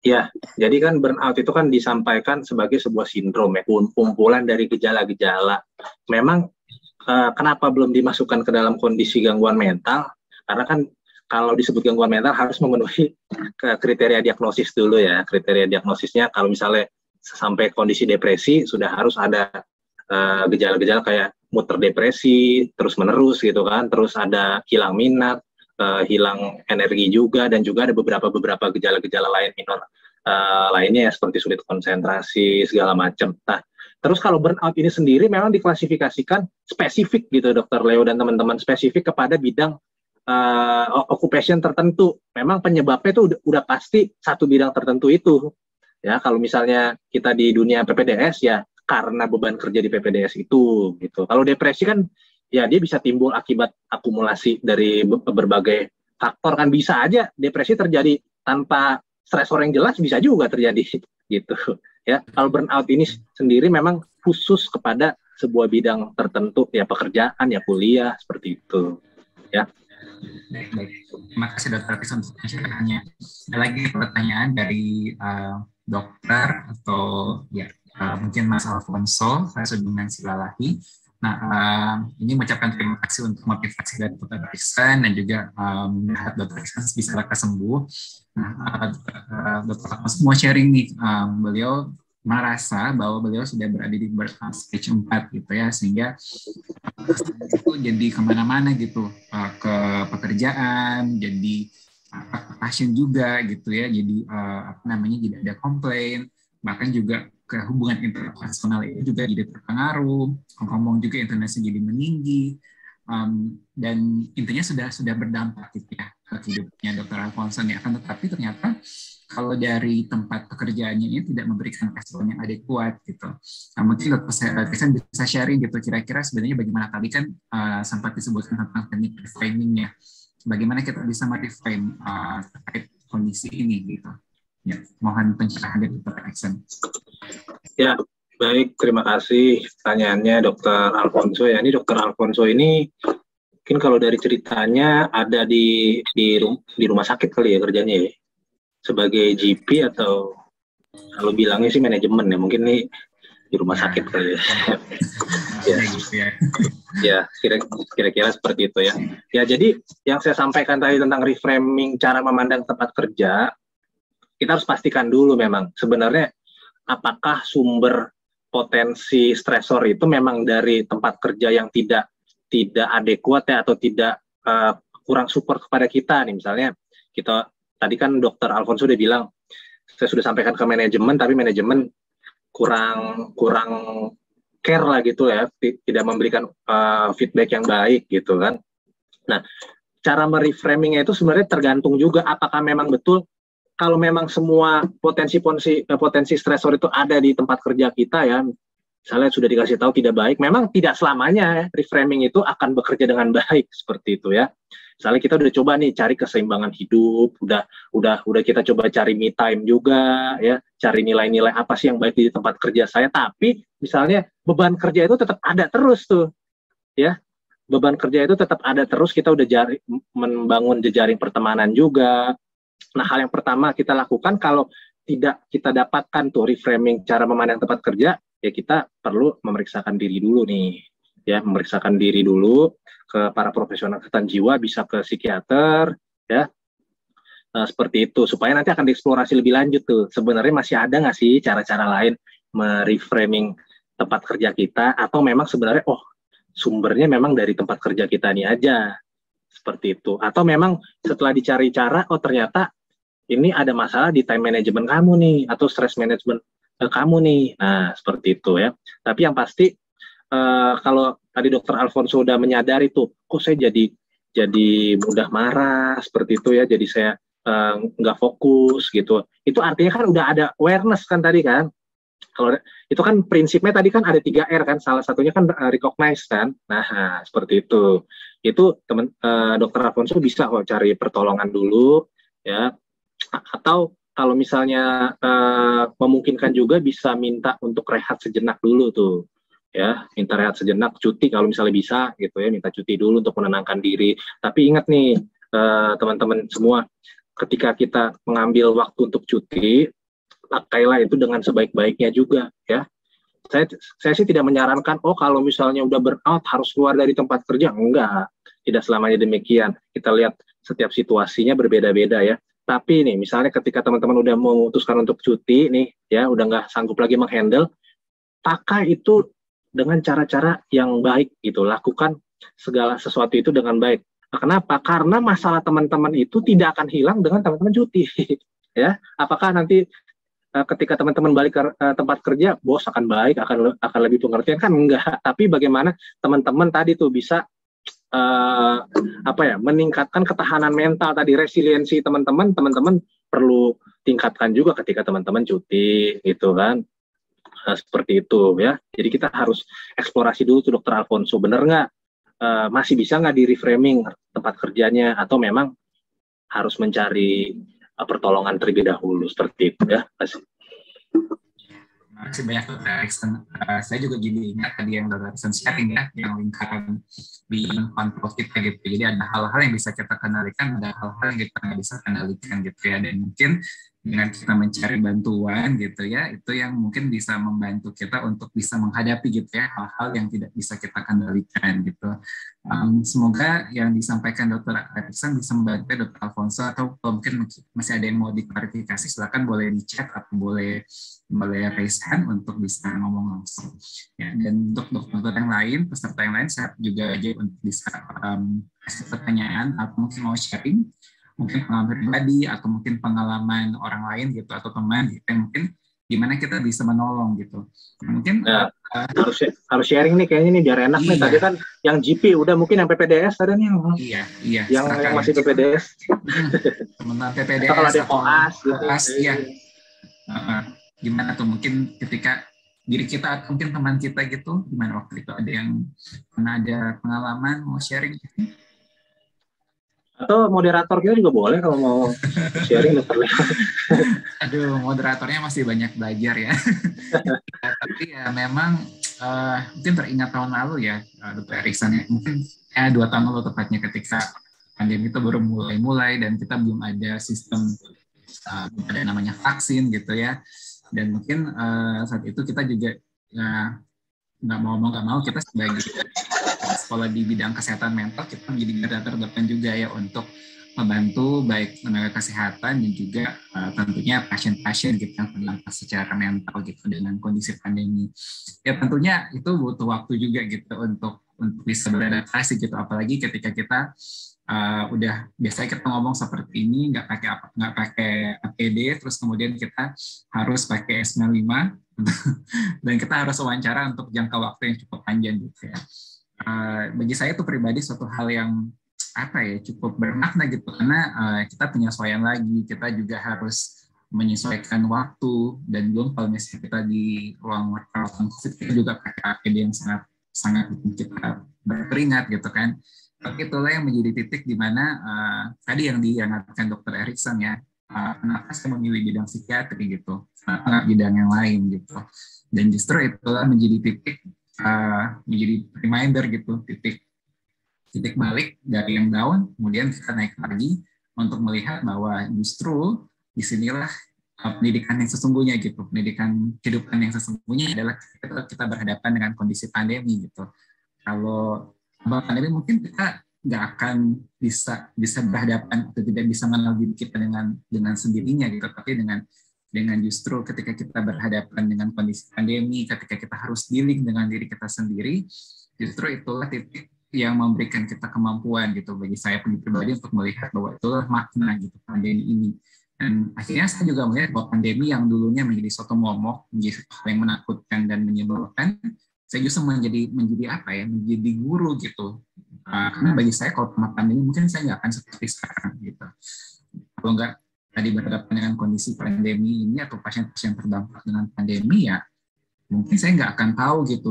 Ya, jadi kan burnout itu kan disampaikan sebagai sebuah sindrom ya, kumpulan dari gejala-gejala. Memang kenapa belum dimasukkan ke dalam kondisi gangguan mental? Karena kan kalau disebut gangguan mental harus memenuhi kriteria diagnosis dulu ya. Kriteria diagnosisnya kalau misalnya sampai kondisi depresi sudah harus ada gejala-gejala kayak mood terdepresi terus-menerus gitu kan, terus ada hilang minat, hilang energi juga, dan juga ada beberapa gejala-gejala lain minor lainnya ya, seperti sulit konsentrasi segala macam. Nah, terus kalau burnout ini sendiri memang diklasifikasikan spesifik gitu, Dr. Leo dan teman-teman, spesifik kepada bidang occupation tertentu. Memang penyebabnya itu udah pasti satu bidang tertentu itu. Ya, kalau misalnya kita di dunia PPDS ya karena beban kerja di PPDS itu gitu. Kalau depresi kan ya dia bisa timbul akibat akumulasi dari berbagai faktor, kan bisa aja depresi terjadi tanpa stresor yang jelas, bisa juga terjadi gitu ya. Kalau burnout ini sendiri memang khusus kepada sebuah bidang tertentu ya, pekerjaan ya, kuliah, seperti itu ya. Baik. Terima kasih Dr. Iksan untuk pencerahannya. Ada lagi pertanyaan dari dokter atau ya mungkin Mas Alfonso, saya sudah dengan Silalahi. Nah, ini mengucapkan terima kasih untuk motivasi dari Dr. Iksan dan juga Dr. Iksan bisa lekas sembuh. Nah, Dr. Alfonso mau sharing nih, beliau merasa bahwa beliau sudah berada di burnout stage 4 gitu ya, sehingga itu jadi kemana-mana gitu, ke pekerjaan, jadi pasien juga gitu ya, jadi jadi ada komplain, bahkan juga ke hubungan interpersonal itu juga jadi terpengaruh, ngomong juga intonasinya jadi meninggi, dan intinya sudah berdampak gitu ya ke hidupnya Dr. Alfonso ya. Akan tetapi ternyata kalau dari tempat pekerjaannya ini tidak memberikan respon yang adekuat gitu. Nah, mungkin Dr. Iksan bisa sharing gitu kira-kira sebenarnya bagaimana, tadi kan sempat disebutkan tentang teknik reframing ya. Bagaimana kita bisa mereframe terkait kondisi ini gitu. Ya, mohon pencerahan dari Dr. Iksan. Ya, baik, terima kasih pertanyaannya Dr. Alfonso ya. Ini Dr. Alfonso ini mungkin kalau dari ceritanya ada di rumah sakit kali ya kerjanya ya, sebagai GP atau kalau bilangnya sih manajemen ya, mungkin nih di rumah sakit kali ya. aja gitu ya. Ya, kira-kira seperti itu ya. Ya, jadi yang saya sampaikan tadi tentang reframing cara memandang tempat kerja, kita harus pastikan dulu memang sebenarnya apakah sumber potensi stresor itu memang dari tempat kerja yang tidak adekuat ya, atau tidak kurang support kepada kita nih. Misalnya kita tadi kan Dr. Alfonso udah bilang, saya sudah sampaikan ke manajemen, tapi manajemen kurang care lah gitu ya, tidak memberikan feedback yang baik gitu kan. Nah, cara mereframingnya itu sebenarnya tergantung juga apakah memang betul kalau memang semua potensi stresor itu ada di tempat kerja kita ya, misalnya sudah dikasih tahu tidak baik, memang tidak selamanya ya, reframing itu akan bekerja dengan baik seperti itu ya. Misalnya kita udah coba nih cari keseimbangan hidup, udah kita coba cari me time juga ya, cari nilai-nilai apa sih yang baik di tempat kerja saya, tapi misalnya beban kerja itu tetap ada terus tuh ya. Beban kerja itu tetap ada terus, kita udah membangun jejaring pertemanan juga. Nah, hal yang pertama kita lakukan kalau tidak kita dapatkan tuh reframing cara memandang tempat kerja, ya kita perlu memeriksakan diri dulu nih. Ya, memeriksakan diri dulu ke para profesional kesehatan jiwa, bisa ke psikiater, ya. Seperti itu, supaya nanti akan dieksplorasi lebih lanjut tuh. Sebenarnya masih ada nggak sih cara-cara lain mereframing tempat kerja kita, atau memang sebenarnya, sumbernya memang dari tempat kerja kita ini aja. Seperti itu. Atau memang setelah dicari cara, ternyata ini ada masalah di time management kamu nih, atau stress management kamu nih. Nah, seperti itu ya. Tapi yang pasti, kalau tadi Dr. Alfonso sudah menyadari tuh, kok saya jadi mudah marah, seperti itu ya, jadi saya nggak fokus gitu. Itu artinya kan udah ada awareness kan tadi kan. Kalau itu kan prinsipnya tadi kan ada 3R kan, salah satunya kan recognize kan. Nah, seperti itu. Itu Dr. Alfonso bisa kok cari pertolongan dulu ya. Atau kalau misalnya memungkinkan juga bisa minta untuk rehat sejenak dulu tuh. Ya, minta rehat sejenak, cuti kalau misalnya bisa gitu ya, minta cuti dulu untuk menenangkan diri. Tapi ingat nih teman-teman semua, ketika kita mengambil waktu untuk cuti, pakailah itu dengan sebaik-baiknya juga ya. Saya sih tidak menyarankan kalau misalnya udah burnout harus keluar dari tempat kerja, enggak, tidak selamanya demikian. Kita lihat setiap situasinya berbeda-beda ya. Tapi nih misalnya ketika teman-teman udah memutuskan untuk cuti nih ya, udah nggak sanggup lagi menghandle, pakai itu dengan cara-cara yang baik gitu, lakukan segala sesuatu itu dengan baik. Nah, kenapa? Karena masalah teman-teman itu tidak akan hilang dengan teman-teman cuti ya. Apakah nanti ketika teman-teman balik ke tempat kerja, bos akan baik, akan lebih pengertian kan? Enggak. Tapi bagaimana teman-teman tadi tuh bisa meningkatkan ketahanan mental tadi, resiliensi teman-teman perlu tingkatkan juga ketika teman-teman cuti gitu kan. Seperti itu ya. Jadi kita harus eksplorasi dulu tuh Dr. Alfonso, bener nggak? Masih bisa nggak di reframing tempat kerjanya, atau memang harus mencari pertolongan terlebih dahulu, seperti itu ya. Masih banyak saya juga jadi ingat tadi yang Dr. sharing ya, yang lingkaran di kontrol kita gitu. Jadi ada hal-hal yang bisa kita kendalikan, ada hal-hal yang kita nggak bisa kendalikan gitu ya. Dan mungkin dengan kita mencari bantuan gitu ya, itu yang mungkin bisa membantu kita untuk bisa menghadapi gitu ya hal-hal yang tidak bisa kita kendalikan gitu. Semoga yang disampaikan Dr. Erikson bisa membantu Dr. Alfonso, atau mungkin masih ada yang mau diklarifikasi, silakan boleh di chat atau boleh raise hand untuk bisa ngomong langsung. Ya, dan untuk dokter yang lain, peserta yang lain, saya juga aja untuk bisa kasih pertanyaan atau mungkin mau sharing, mungkin pengalaman pribadi atau mungkin pengalaman orang lain gitu, atau teman gitu, mungkin gimana kita bisa menolong gitu. Mungkin harus sharing nih kayaknya nih biar enak nih. Tadi kan yang GP udah, mungkin yang PPDS ada nih yang masih PPDS. Teman PPDS kalau ada OAS gitu. Iya. Gimana tuh mungkin ketika diri kita atau mungkin teman kita gitu, gimana waktu itu ada yang pernah ada pengalaman mau sharing gitu? Atau moderator kita juga boleh kalau mau sharing. Aduh, moderatornya masih banyak belajar ya. Tapi ya memang mungkin teringat tahun lalu ya, Dr. Erikson ya, mungkin 2 tahun lalu tepatnya, ketika pandemi itu baru mulai dan kita belum ada sistem ada namanya vaksin gitu ya. Dan mungkin saat itu kita juga nggak mau kita sebagai sekolah di bidang kesehatan mental, kita menjadi garda terdepan juga ya untuk membantu baik tenaga kesehatan dan juga tentunya pasien-pasien gitu yang terdampak secara mental gitu dengan kondisi pandemi. Ya tentunya itu butuh waktu juga gitu untuk bisa beradaptasi gitu, apalagi ketika kita udah biasanya kita ngomong seperti ini nggak pakai APD, terus kemudian kita harus pakai S95 dan kita harus wawancara untuk jangka waktu yang cukup panjang gitu ya. Bagi saya itu pribadi suatu hal yang cukup bermakna gitu, karena kita penyesuaian lagi, kita juga harus menyesuaikan waktu, dan belum kalau misalnya kita di ruang perawatan COVID kita juga pakai APD yang sangat bikin kita berkeringat gitu kan. Tapi itulah yang menjadi titik di mana tadi yang diingatkan Dr. Erikson ya, kenapa saya memilih bidang psikiatri gitu, kenapa nggak bidang yang lain gitu. Dan justru itulah menjadi titik, menjadi reminder gitu, titik balik dari yang down, kemudian kita naik lagi untuk melihat bahwa justru disinilah pendidikan yang sesungguhnya gitu, pendidikan kehidupan yang sesungguhnya adalah kita berhadapan dengan kondisi pandemi gitu. Kalau pandemi mungkin kita nggak akan bisa berhadapan atau tidak bisa mengenal diri kita dengan sendirinya gitu, tapi dengan justru ketika kita berhadapan dengan kondisi pandemi, ketika kita harus dealing dengan diri kita sendiri, justru itulah titik yang memberikan kita kemampuan gitu, bagi saya pribadi untuk melihat bahwa itulah makna gitu pandemi ini. Dan akhirnya saya juga melihat bahwa pandemi yang dulunya menjadi suatu momok, menjadi sesuatu yang menakutkan dan menyebalkan, saya justru menjadi guru gitu. Karena bagi saya kalau pandemi mungkin saya nggak akan seperti sekarang gitu. Kalau nggak tadi berhadapan dengan kondisi pandemi ini atau pasien-pasien terdampak dengan pandemi, ya mungkin saya nggak akan tahu gitu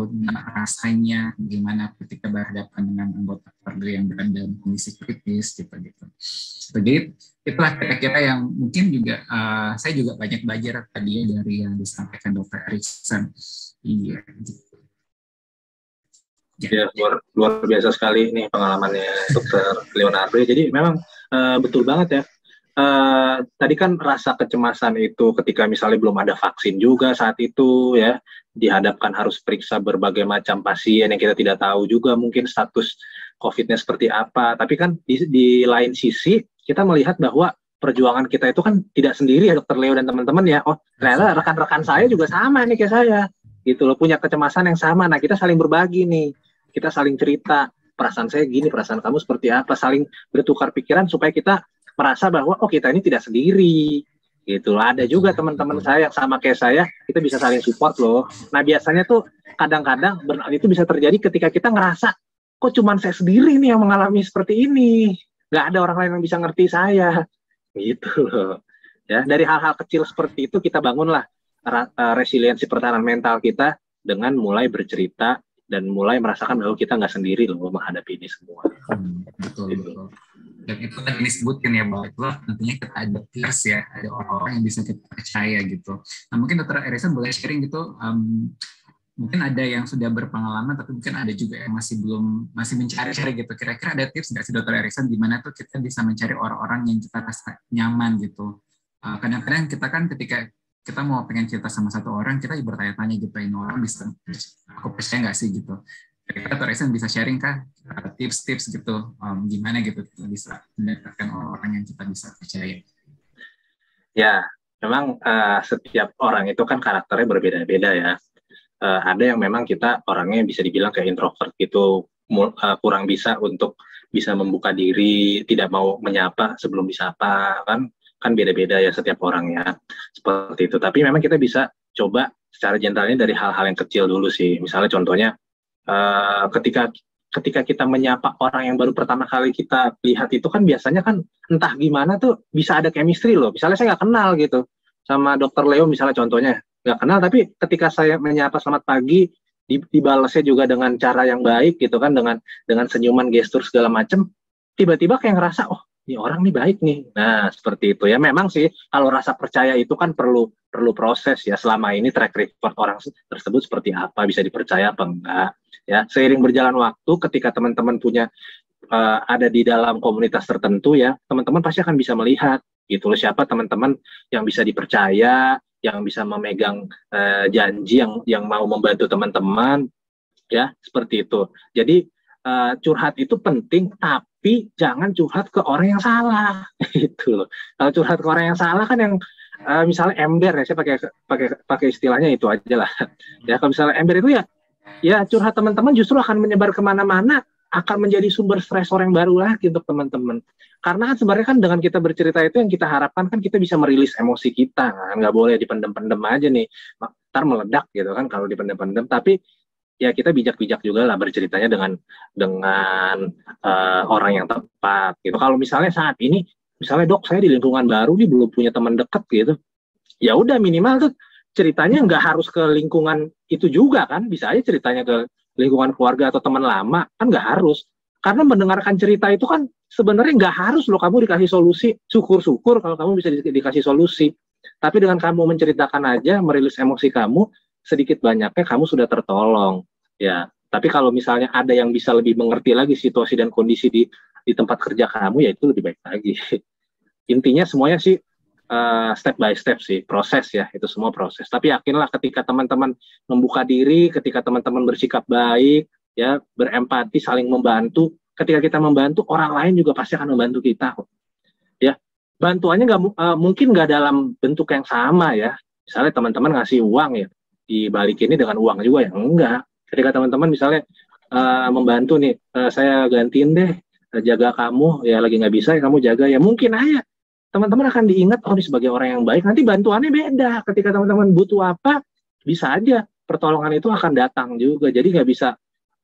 rasanya gimana ketika berhadapan dengan anggota keluarga yang berada dalam kondisi kritis gitu. Jadi itulah kira-kira yang mungkin juga saya juga banyak belajar tadi dari yang disampaikan Dr. Erikson. Iya. Gitu. Ya, luar biasa sekali nih pengalamannya Dr. Leonardo. Jadi memang betul banget ya. Tadi kan rasa kecemasan itu ketika misalnya belum ada vaksin juga saat itu ya, dihadapkan harus periksa berbagai macam pasien yang kita tidak tahu juga mungkin status COVID-nya seperti apa. Tapi kan di lain sisi kita melihat bahwa perjuangan kita itu kan tidak sendiri ya Dr. Leo dan teman-teman ya. Oh ternyata rekan-rekan saya juga sama nih kayak saya gitu loh, punya kecemasan yang sama. Nah kita saling berbagi nih, kita saling cerita, perasaan saya gini, perasaan kamu seperti apa, saling bertukar pikiran supaya kita merasa bahwa oh kita ini tidak sendiri gitu. Ada juga teman-teman saya yang sama kayak saya, kita bisa saling support loh. Nah biasanya tuh kadang-kadang burnout itu bisa terjadi ketika kita ngerasa kok cuman saya sendiri nih yang mengalami seperti ini, nggak ada orang lain yang bisa ngerti saya gitu loh ya. Dari hal-hal kecil seperti itu kita bangunlah resiliensi pertahanan mental kita dengan mulai bercerita dan mulai merasakan bahwa kita nggak sendiri loh menghadapi ini semua. Betul. Dan itu kan disebutkan ya bahwa itu nantinya kita ada peers ya, ada orang-orang yang bisa kita percaya gitu. Nah mungkin Dr. Erikson boleh sharing gitu, mungkin ada yang sudah berpengalaman tapi mungkin ada juga yang masih mencari-cari gitu. Kira-kira ada tips nggak sih Dr. Erikson gimana tuh kita bisa mencari orang-orang yang kita rasa nyaman gitu. Kadang-kadang kita kan ketika kita mau pengen cerita sama satu orang, kita bertanya-tanya gitu, ini orang bisa aku percaya nggak sih gitu. Kira-kira Dr. Erikson bisa sharing kah tips-tips gitu, gimana gitu kita bisa mendapatkan orang-orang yang kita bisa percaya? Ya, memang setiap orang itu kan karakternya berbeda-beda ya. Ada yang memang kita orangnya bisa dibilang kayak introvert gitu, kurang bisa untuk bisa membuka diri, tidak mau menyapa sebelum disapa, kan beda-beda ya setiap orang ya, seperti itu. Tapi memang kita bisa coba secara gentlenya dari hal-hal yang kecil dulu sih. Misalnya contohnya ketika kita menyapa orang yang baru pertama kali kita lihat itu kan biasanya kan entah gimana tuh bisa ada chemistry loh. Misalnya saya nggak kenal gitu sama Dr. Leo misalnya contohnya, nggak kenal, tapi ketika saya menyapa selamat pagi, dibalasnya juga dengan cara yang baik gitu kan, dengan senyuman, gestur segala macem, tiba-tiba kayak ngerasa oh ini orang nih baik nih. Nah seperti itu ya. Memang sih kalau rasa percaya itu kan perlu proses ya. Selama ini track record orang tersebut seperti apa, bisa dipercaya apa enggak ya. Seiring berjalan waktu, ketika teman-teman punya ada di dalam komunitas tertentu ya, teman-teman pasti akan bisa melihat gitu loh, siapa teman-teman yang bisa dipercaya, yang bisa memegang janji, yang mau membantu teman-teman, ya, seperti itu. Jadi curhat itu penting, tapi jangan curhat ke orang yang salah. Gitu loh. Kalau curhat ke orang yang salah kan yang misalnya ember ya, saya pakai istilahnya itu aja lah. Ya, kalau misalnya ember itu ya curhat teman-teman justru akan menyebar kemana-mana, akan menjadi sumber stresor yang baru lagi untuk teman-teman. Karena kan sebenarnya kan dengan kita bercerita itu yang kita harapkan kan kita bisa merilis emosi kita, kan? Nggak boleh dipendem-pendem aja nih, ntar meledak gitu kan kalau dipendem-pendem. Tapi ya kita bijak-bijak juga lah berceritanya dengan orang yang tepat gitu. Kalau misalnya saat ini, misalnya dok saya di lingkungan baru nih belum punya teman dekat gitu, ya udah minimal tuh ceritanya nggak harus ke lingkungan itu juga kan, bisa aja ceritanya ke lingkungan keluarga atau teman lama, kan nggak harus. Karena mendengarkan cerita itu kan sebenarnya nggak harus loh kamu dikasih solusi. Syukur-syukur kalau kamu bisa dikasih solusi. Tapi dengan kamu menceritakan aja, merilis emosi kamu, sedikit banyaknya kamu sudah tertolong. Ya, tapi kalau misalnya ada yang bisa lebih mengerti lagi situasi dan kondisi di tempat kerja kamu, ya itu lebih baik lagi. Intinya semuanya sih step by step sih, proses ya, itu semua proses. Tapi yakinlah ketika teman-teman membuka diri, ketika teman-teman bersikap baik, ya berempati, saling membantu. Ketika kita membantu, orang lain juga pasti akan membantu kita. Ya, bantuannya mungkin nggak dalam bentuk yang sama ya. Misalnya teman-teman ngasih uang ya, dibalikin ini dengan uang juga ya, enggak. Ketika teman-teman misalnya membantu nih, saya gantiin deh jaga kamu, ya lagi nggak bisa ya kamu jaga, ya mungkin aja teman-teman akan diingat, oh ini sebagai orang yang baik, nanti bantuannya beda. Ketika teman-teman butuh apa, bisa aja pertolongan itu akan datang juga. Jadi nggak bisa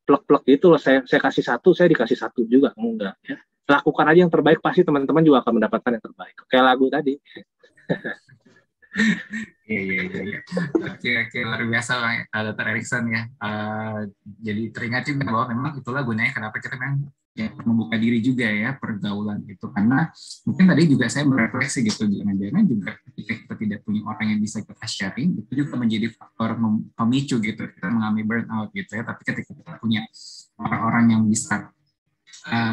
plek-plek gitu loh, saya kasih satu, saya dikasih satu juga, enggak ya. Lakukan aja yang terbaik, pasti teman-teman juga akan mendapatkan yang terbaik. Kayak lagu tadi. Iya. Oke, luar biasa Dr. Erikson ya. Jadi teringat juga bahwa memang itulah gunanya kenapa kita memang ya, membuka diri juga ya pergaulan itu. Karena mungkin tadi juga saya berefleksi gitu, jangan-jangan juga ketika kita tidak punya orang yang bisa kita sharing, itu juga menjadi faktor pemicu gitu, kita mengalami burnout gitu ya. Tapi ketika kita punya orang-orang yang bisa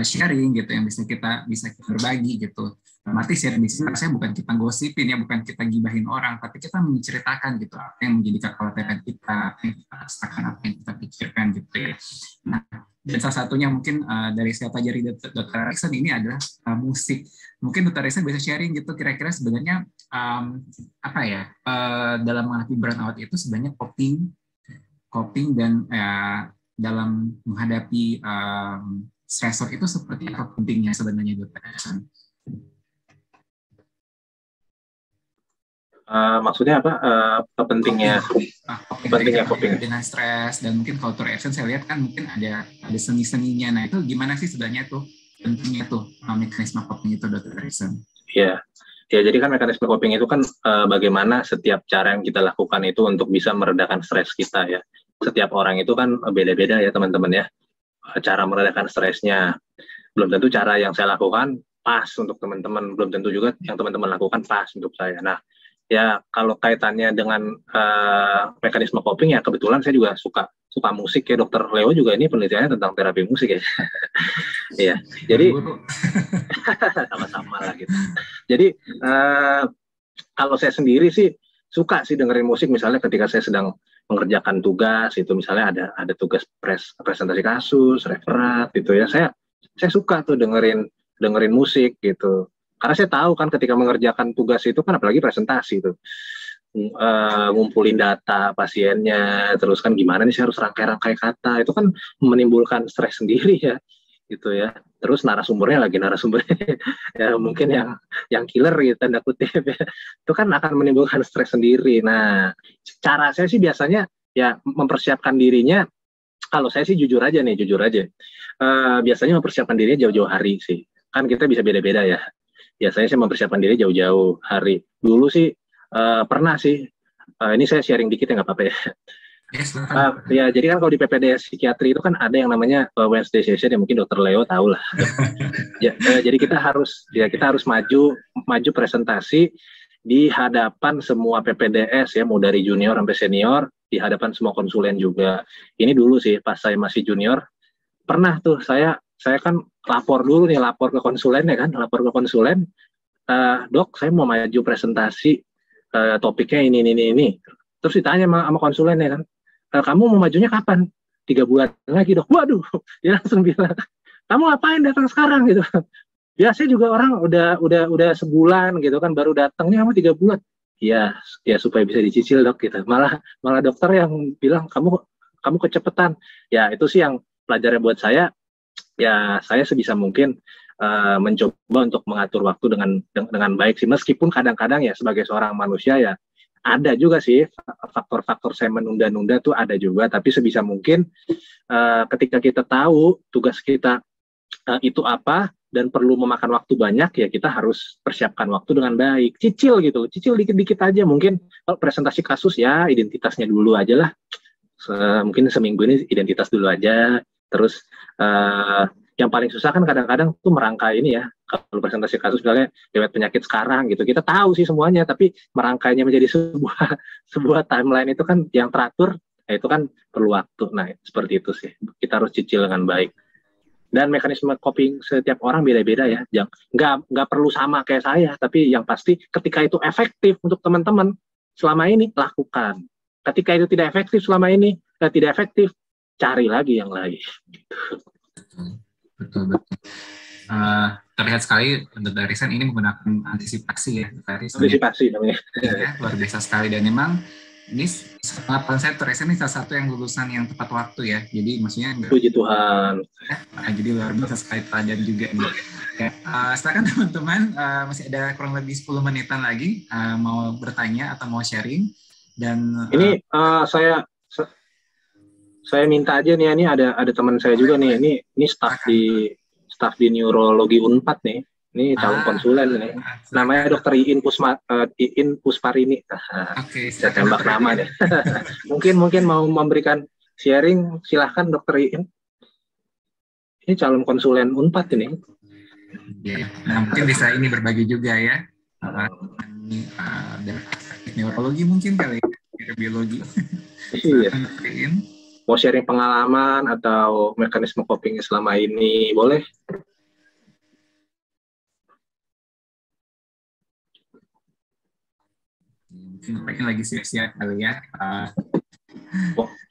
sharing gitu, yang bisa kita berbagi gitu. Berarti sharing di sini saya bukan kita gosipin ya, bukan kita gibahin orang, tapi kita menceritakan gitu apa yang menjadi kekhawatiran kita, apa yang kita rasakan, apa yang kita pikirkan gitu ya. Nah, dan salah satunya mungkin dari saya pelajari Dr. Erikson ini adalah musik. Mungkin Dr. Erikson bisa sharing gitu kira-kira sebenarnya apa ya dalam menghadapi burnout itu sebenarnya coping dan dalam menghadapi stressor itu seperti apa pentingnya sebenarnya Dr. Erikson? Maksudnya apa? Pentingnya coping dengan stres, dan mungkin kalau Dr. Erikson saya lihat kan mungkin ada seni-seninya. Nah itu gimana sih sebenarnya tuh pentingnya tuh mekanisme coping itu Dr. Erikson? Ya, jadi kan mekanisme coping itu kan bagaimana setiap cara yang kita lakukan itu untuk bisa meredakan stres kita ya. Setiap orang itu kan beda-beda ya teman-teman ya. Cara meredakan stresnya. Belum tentu cara yang saya lakukan pas untuk teman-teman, belum tentu juga yang teman-teman lakukan pas untuk saya. Nah, ya kalau kaitannya dengan mekanisme coping ya kebetulan saya juga suka musik ya. Dokter Leo juga ini penelitiannya tentang terapi musik ya. Ya, jadi sama-sama lah gitu. Jadi kalau saya sendiri sih suka sih dengerin musik, misalnya ketika saya sedang mengerjakan tugas itu, misalnya ada tugas presentasi kasus, referat gitu ya. Saya suka tuh dengerin musik gitu. Karena saya tahu kan ketika mengerjakan tugas itu kan apalagi presentasi itu ngumpulin data pasiennya, terus kan gimana nih saya harus rangkai-rangkai kata, itu kan menimbulkan stres sendiri ya gitu ya. Terus narasumbernya ya mungkin yang killer gitu tanda kutip ya. Itu kan akan menimbulkan stres sendiri. Nah, cara saya sih biasanya ya mempersiapkan dirinya. Kalau saya sih jujur aja. Biasanya mempersiapkan dirinya jauh-jauh hari sih. Kan kita bisa beda-beda ya. Biasanya saya mempersiapkan diri jauh-jauh hari. Dulu sih pernah sih, ini saya sharing dikit ya nggak apa-apa ya. Yes, ya jadi kan kalau di PPDS psikiatri itu kan ada yang namanya Wednesday session ya, mungkin Dokter Leo tahu lah. Jadi kita harus maju presentasi di hadapan semua PPDS ya, mau dari junior sampai senior, di hadapan semua konsulen juga. Ini dulu sih pas saya masih junior, pernah tuh saya kan lapor ke konsulen ya kan, dok saya mau maju presentasi, topiknya ini. Terus ditanya sama konsulen ya kan, kamu mau majunya kapan? 3 bulan lagi dok. Waduh, dia langsung bilang, kamu ngapain datang sekarang gitu. Biasanya juga orang udah sebulan gitu kan baru datangnya kamu 3 bulan. Iya, ya supaya bisa dicicil dok gitu. Malah dokter yang bilang kamu kecepatan. Ya itu sih yang pelajaran buat saya. Ya saya sebisa mungkin mencoba untuk mengatur waktu dengan baik sih. Meskipun kadang-kadang ya sebagai seorang manusia ya ada juga sih faktor-faktor saya menunda-nunda tuh ada juga. Tapi sebisa mungkin ketika kita tahu tugas kita itu apa dan perlu memakan waktu banyak ya kita harus persiapkan waktu dengan baik, cicil dikit-dikit aja. Mungkin kalau presentasi kasus ya identitasnya dulu aja lah, mungkin seminggu ini identitas dulu aja. Terus yang paling susah kan kadang-kadang tuh merangkai ini ya, kalau presentasi kasus misalnya riwayat penyakit sekarang gitu, kita tahu sih semuanya tapi merangkainya menjadi sebuah timeline itu kan yang teratur, ya itu kan perlu waktu. Nah seperti itu sih, kita harus cicil dengan baik. Dan mekanisme coping setiap orang beda-beda ya, nggak perlu sama kayak saya, tapi yang pasti ketika itu efektif untuk teman-teman selama ini lakukan. Ketika itu tidak efektif selama ini, tidak efektif, cari lagi yang lain. Betul. Terlihat sekali untuk dari Sen ini menggunakan antisipasi ya. Antisipasi namanya. Ya, luar biasa sekali dan memang ini pengetahuan saya Teresa ini salah satu yang lulusan yang tepat waktu ya. Jadi maksudnya puji Tuhan. Jadi luar biasa sekali teladan juga nih. Ya, silakan teman-teman, masih ada kurang lebih 10 menitan lagi mau bertanya atau mau sharing dan ini saya minta aja nih, ini ada teman saya juga nih, ini staf di neurologi Unpad nih. Ini calon konsulen nih. Namanya Dr. Iin Pusparini. Oke, saya tembak nama deh. mungkin mau memberikan sharing, silahkan Dr. Iin. Ini calon konsulen Unpad ini. Ya, nah mungkin bisa ini berbagi juga ya. Neurologi mungkin kali ya, biologi. Iya. Mau sharing pengalaman atau mekanisme coping selama ini, boleh? Mungkin lagi siap-siap kali ya.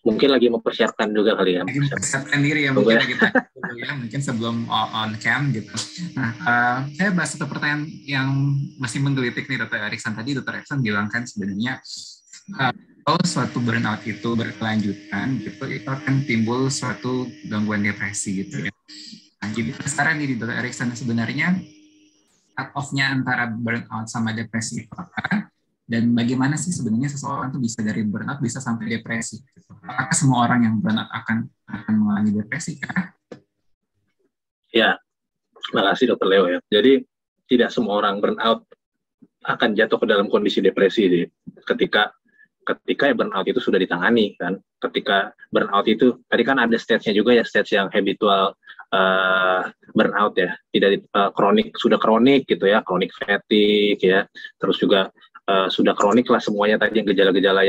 Mungkin lagi mempersiapkan juga kali ya. Lagi mempersiapkan diri ya mungkin kita ya, mungkin sebelum on cam gitu. Nah, saya bahas satu pertanyaan yang masih menggelitik nih Dr. Erikson. Tadi Dr. Erikson bilang kan sebenarnya kalau suatu burnout itu berkelanjutan gitu, itu akan timbul suatu gangguan depresi gitu ya. Nah, jadi sekarang nih Dr. Erikson sebenarnya cut off-nya antara burnout sama depresi itu apa? Dan bagaimana sih sebenarnya seseorang tuh bisa dari burnout bisa sampai depresi? Apakah semua orang yang burnout akan mengalami depresi kah? Ya, terima kasih Dr. Leo ya. Jadi tidak semua orang burnout akan jatuh ke dalam kondisi depresi ketika ya burnout itu sudah ditangani kan. Ketika burnout itu tadi kan ada stage-nya juga ya, stage yang habitual burnout ya, tidak sudah kronik gitu ya, kronik fatigue ya, terus juga sudah kronik lah semuanya tadi yang gejala-gejala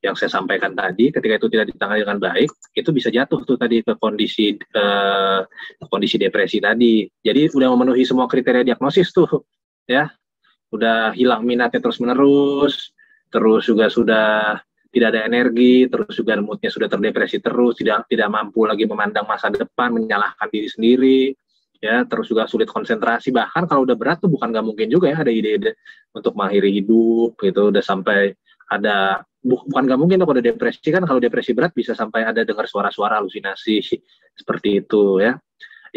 yang saya sampaikan tadi. Ketika itu tidak ditangani dengan baik, itu bisa jatuh tuh tadi ke kondisi depresi tadi. Jadi udah memenuhi semua kriteria diagnosis tuh ya, udah hilang minatnya terus-menerus, terus juga sudah tidak ada energi, terus juga moodnya sudah terdepresi terus, tidak mampu lagi memandang masa depan, menyalahkan diri sendiri. Ya, terus juga sulit konsentrasi, bahkan kalau udah berat tuh bukan nggak mungkin juga ya ada ide-ide untuk mengakhiri hidup gitu, udah sampai ada bukan nggak mungkin kalau udah depresi kan, kalau depresi berat bisa sampai ada dengar suara-suara halusinasi seperti itu ya.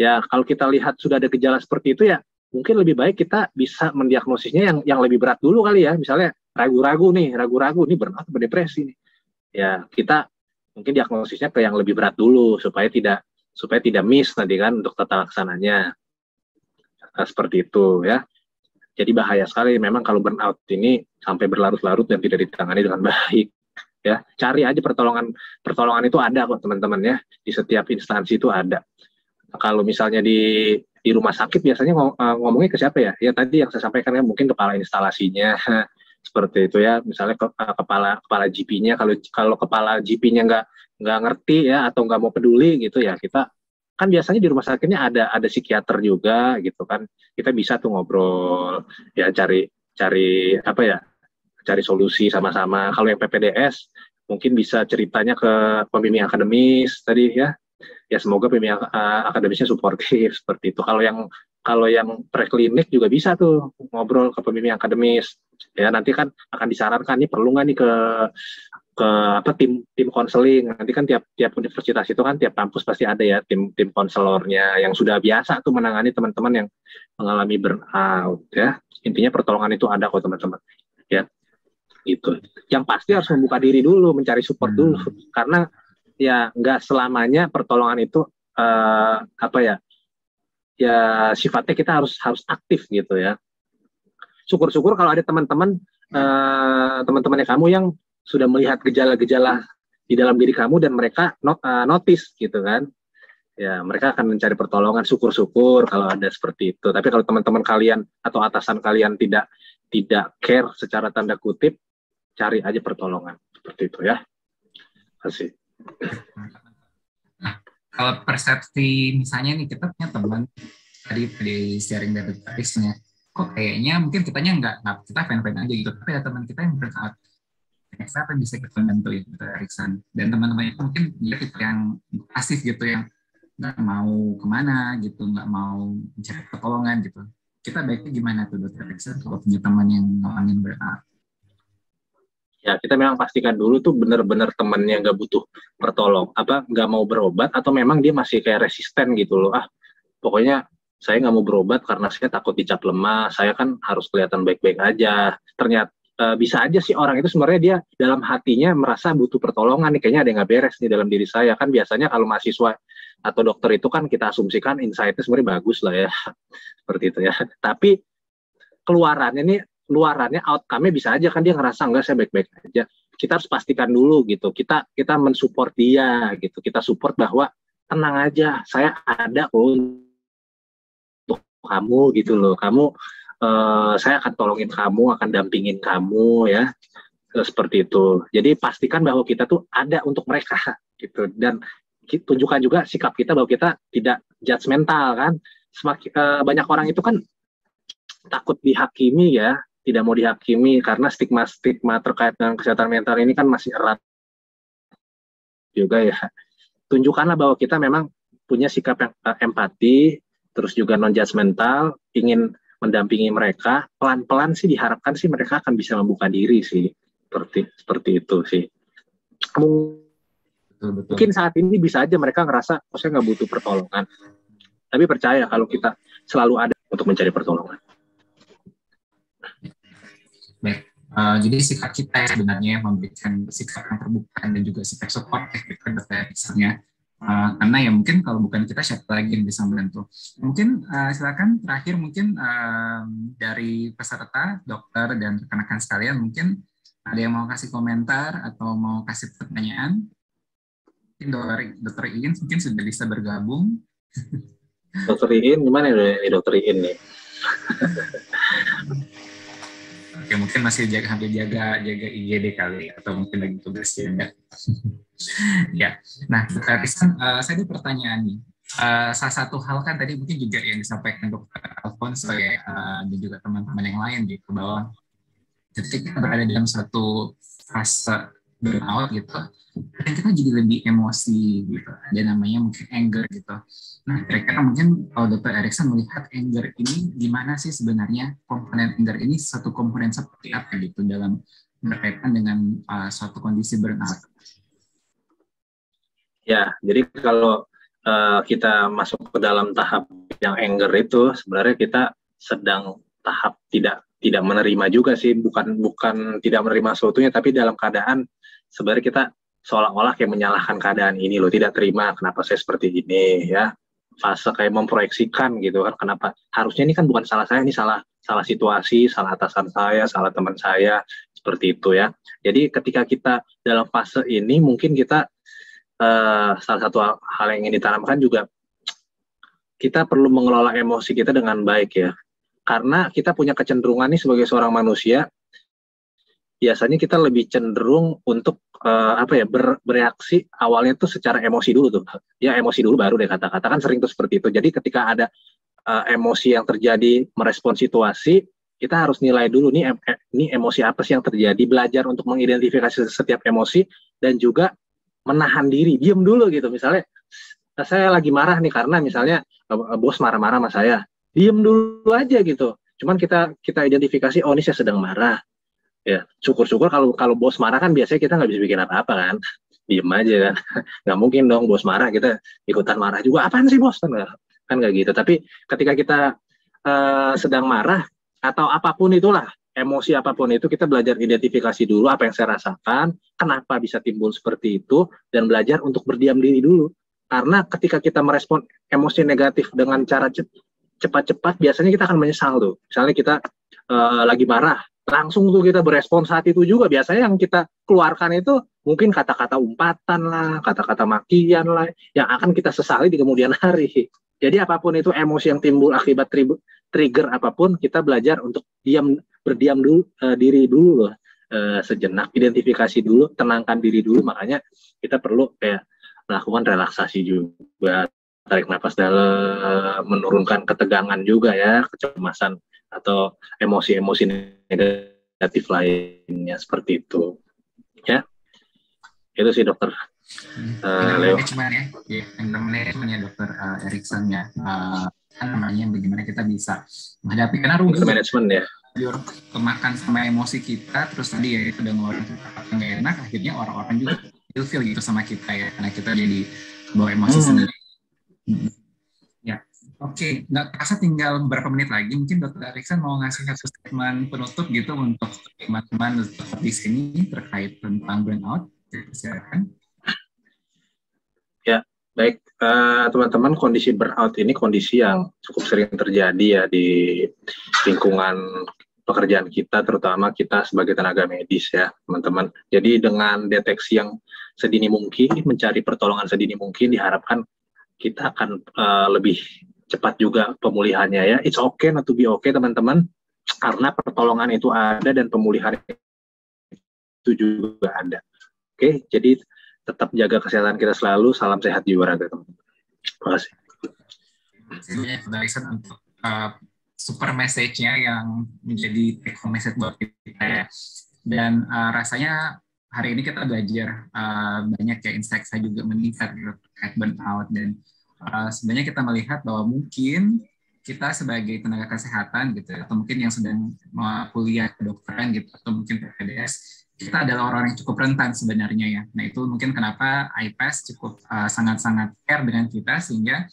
Ya kalau kita lihat sudah ada gejala seperti itu ya mungkin lebih baik kita bisa mendiagnosisnya yang lebih berat dulu kali ya, misalnya ragu-ragu nih burnout atau depresi nih. Ya kita mungkin diagnosisnya ke yang lebih berat dulu supaya tidak miss nanti kan untuk tata laksananya. Seperti itu ya. Jadi bahaya sekali memang kalau burnout ini sampai berlarut-larut dan tidak ditangani dengan baik ya. Cari aja pertolongan itu ada kok teman-teman ya, di setiap instansi itu ada. Kalau misalnya di rumah sakit biasanya ngomongnya ke siapa ya? Ya tadi yang saya sampaikan ya, mungkin kepala instalasinya seperti itu ya, misalnya kepala GP-nya. Kalau kepala GP-nya nggak ngerti ya atau nggak mau peduli gitu ya, kita kan biasanya di rumah sakitnya ada psikiater juga gitu kan, kita bisa tuh ngobrol ya, cari apa ya, cari solusi sama-sama. Kalau yang PPDS mungkin bisa ceritanya ke pembimbing akademis tadi ya. Ya semoga pembimbing akademisnya suportif seperti itu. Kalau yang preklinik juga bisa tuh ngobrol ke pembimbing akademis. Ya nanti kan akan disarankan nih perlu nggak nih ke tim konseling. Nanti kan tiap universitas itu kan tiap kampus pasti ada ya tim konselornya yang sudah biasa tuh menangani teman-teman yang mengalami burnout ya. Intinya pertolongan itu ada kok teman-teman. Ya. Gitu. Yang pasti harus membuka diri dulu, mencari support dulu, karena ya nggak selamanya pertolongan itu ya sifatnya kita harus aktif gitu ya. Syukur-syukur kalau ada teman-temannya kamu yang sudah melihat gejala-gejala di dalam diri kamu dan mereka notice gitu kan. Ya mereka akan mencari pertolongan, syukur-syukur kalau ada seperti itu. Tapi kalau teman-teman kalian atau atasan kalian tidak care secara tanda kutip, cari aja pertolongan seperti itu ya. Kasih. Nah, kalau persepsi misalnya nih kita punya teman tadi sharing dari topiknya, kok kayaknya mungkin kitanya kita fan-fan aja gitu, tapi ada teman kita yang bersaat apa yang bisa kita bantu itu Erikson, dan teman-teman itu mungkin dia tipe yang pasif gitu, yang nggak mau kemana gitu, nggak mau mencari pertolongan gitu. Kita baiknya gimana tuh Dr. Erikson kalau punya teman yang ngalamin burnout? Ya kita memang pastikan dulu tuh benar-benar temannya nggak butuh nggak mau berobat, atau memang dia masih kayak resisten gitu loh. Pokoknya saya nggak mau berobat karena saya takut dicap lemah, saya kan harus kelihatan baik-baik aja. Ternyata bisa aja sih orang itu sebenarnya dia dalam hatinya merasa butuh pertolongan nih, kayaknya ada yang nggak beres nih dalam diri saya. Kan biasanya kalau mahasiswa atau dokter itu kan kita asumsikan insight-nya sebenarnya bagus lah ya, seperti itu ya. Tapi luarannya outcome-nya bisa aja kan dia ngerasa enggak, saya baik-baik aja. Kita harus pastikan dulu gitu. Kita mensupport dia gitu. Kita support bahwa tenang aja, saya ada untuk kamu gitu loh. Saya akan tolongin kamu, akan dampingin kamu ya. Seperti itu. Jadi pastikan bahwa kita tuh ada untuk mereka gitu, dan tunjukkan juga sikap kita bahwa kita tidak judgmental kan. Banyak orang itu kan takut dihakimi ya, tidak mau dihakimi karena stigma terkait dengan kesehatan mental ini kan masih erat juga ya. Tunjukkanlah bahwa kita memang punya sikap yang empati, terus juga non-judgmental, ingin mendampingi mereka. Pelan-pelan sih diharapkan sih mereka akan bisa membuka diri sih, seperti itu sih. Mungkin saat ini bisa aja mereka ngerasa, saya nggak butuh pertolongan. Tapi percaya kalau kita selalu ada untuk mencari pertolongan. Baik, jadi sikap kita sebenarnya memberikan sikap yang terbuka dan juga sikap supportif gitu misalnya, karena ya mungkin kalau bukan kita siapa lagi yang bisa membantu. Mungkin silakan terakhir mungkin dari peserta, dokter dan rekan-rekan sekalian, mungkin ada yang mau kasih komentar atau mau kasih pertanyaan. Mungkin Dr. Iin mungkin sudah bisa bergabung. Dr. Iin gimana nih Dr. Iin nih? Oke, mungkin masih hampir jaga IGD kali, atau mungkin lagi tugas ya. Ya, nah Dr. Erikson, saya ada pertanyaan nih. Salah satu hal kan tadi mungkin juga yang disampaikan Dr. Alfonso ya, dan juga teman-teman yang lain gitu, bahwa ketika kita berada dalam suatu fase burnout gitu, dan kita jadi lebih emosi gitu, ada namanya mungkin anger gitu. Nah, kira-kira mungkin kalau Dr. Erikson melihat anger ini gimana sih sebenarnya, komponen anger ini satu komponen seperti apa gitu dalam berkaitan dengan suatu kondisi burnout? Ya, jadi kalau kita masuk ke dalam tahap yang anger itu, sebenarnya kita sedang tahap tidak menerima juga sih, bukan tidak menerima sesuatunya, tapi dalam keadaan sebenarnya kita seolah-olah kayak menyalahkan keadaan ini loh, tidak terima kenapa saya seperti ini ya, fase kayak memproyeksikan gitu kan, kenapa harusnya ini kan bukan salah saya, ini salah situasi, salah atasan saya, salah teman saya, seperti itu ya. Jadi ketika kita dalam fase ini mungkin kita salah satu hal yang ingin ditanamkan juga, kita perlu mengelola emosi kita dengan baik ya, karena kita punya kecenderungan nih sebagai seorang manusia, biasanya kita lebih cenderung untuk bereaksi awalnya tuh secara emosi dulu tuh. Ya emosi dulu baru deh kata-kata, kan sering tuh seperti itu. Jadi ketika ada emosi yang terjadi merespon situasi, kita harus nilai dulu ini emosi apa sih yang terjadi, belajar untuk mengidentifikasi setiap emosi dan juga menahan diri, diem dulu gitu. Misalnya saya lagi marah nih karena misalnya bos marah-marah sama saya, diem dulu aja gitu. Cuman kita identifikasi, oh ini saya sedang marah. Ya, syukur-syukur kalau bos marah kan biasanya kita nggak bisa bikin apa-apa kan, diem aja kan. Nggak mungkin dong bos marah kita ikutan marah juga. Apaan sih bos, kan nggak gitu. Tapi ketika kita sedang marah atau apapun itulah, emosi apapun itu, kita belajar identifikasi dulu apa yang saya rasakan, kenapa bisa timbul seperti itu, dan belajar untuk berdiam diri dulu. Karena ketika kita merespon emosi negatif dengan cara cepat-cepat, biasanya kita akan menyesal tuh. Misalnya kita lagi marah, langsung tuh kita berespon saat itu juga. Biasanya yang kita keluarkan itu mungkin kata-kata umpatan lah, kata-kata makian lah, yang akan kita sesali di kemudian hari. Jadi apapun itu emosi yang timbul akibat trigger apapun, kita belajar untuk berdiam dulu, diri dulu loh, sejenak, identifikasi dulu, tenangkan diri dulu. Makanya kita perlu kayak melakukan relaksasi juga, tarik nafas dalam, menurunkan ketegangan juga ya, kecemasan atau emosi-emosi negatif lainnya, seperti itu ya. Itu sih dokter Leo. Manajemen ya dokter Erikson ya, kan namanya bagaimana kita bisa menghadapi, karena rugi manajemen ya, kemakan sama emosi kita, terus tadi ya itu udah ngeluarin yang nggak enak, akhirnya orang-orang juga feel gitu sama kita ya, karena kita jadi bawa emosi sendiri. Ya, oke. Nggak terasa tinggal beberapa menit lagi. Mungkin Dr. Erikson mau ngasih satu statement penutup gitu untuk teman-teman di sini terkait tentang burnout. Silakan. Ya, baik. Teman-teman, kondisi burnout ini kondisi yang cukup sering terjadi ya di lingkungan pekerjaan kita, terutama kita sebagai tenaga medis ya, teman-teman. Jadi dengan deteksi yang sedini mungkin, mencari pertolongan sedini mungkin, diharapkan kita akan lebih cepat juga pemulihannya ya. It's okay not to be okay, teman-teman, karena pertolongan itu ada dan pemulihan itu juga ada. Oke, jadi tetap jaga kesehatan kita selalu. Salam sehat jiwa raga, teman-teman. Terima kasih. Terima kasih untuk super message-nya yang menjadi take home message buat kita ya. Dan rasanya hari ini kita belajar banyak ya, insight saya juga meningkat gitu, terkait burnout, dan sebenarnya kita melihat bahwa mungkin kita sebagai tenaga kesehatan gitu, atau mungkin yang sedang kuliah kedokteran gitu, atau mungkin PPDS, kita adalah orang yang cukup rentan sebenarnya ya. Nah itu mungkin kenapa IPAS cukup sangat-sangat care dengan kita, sehingga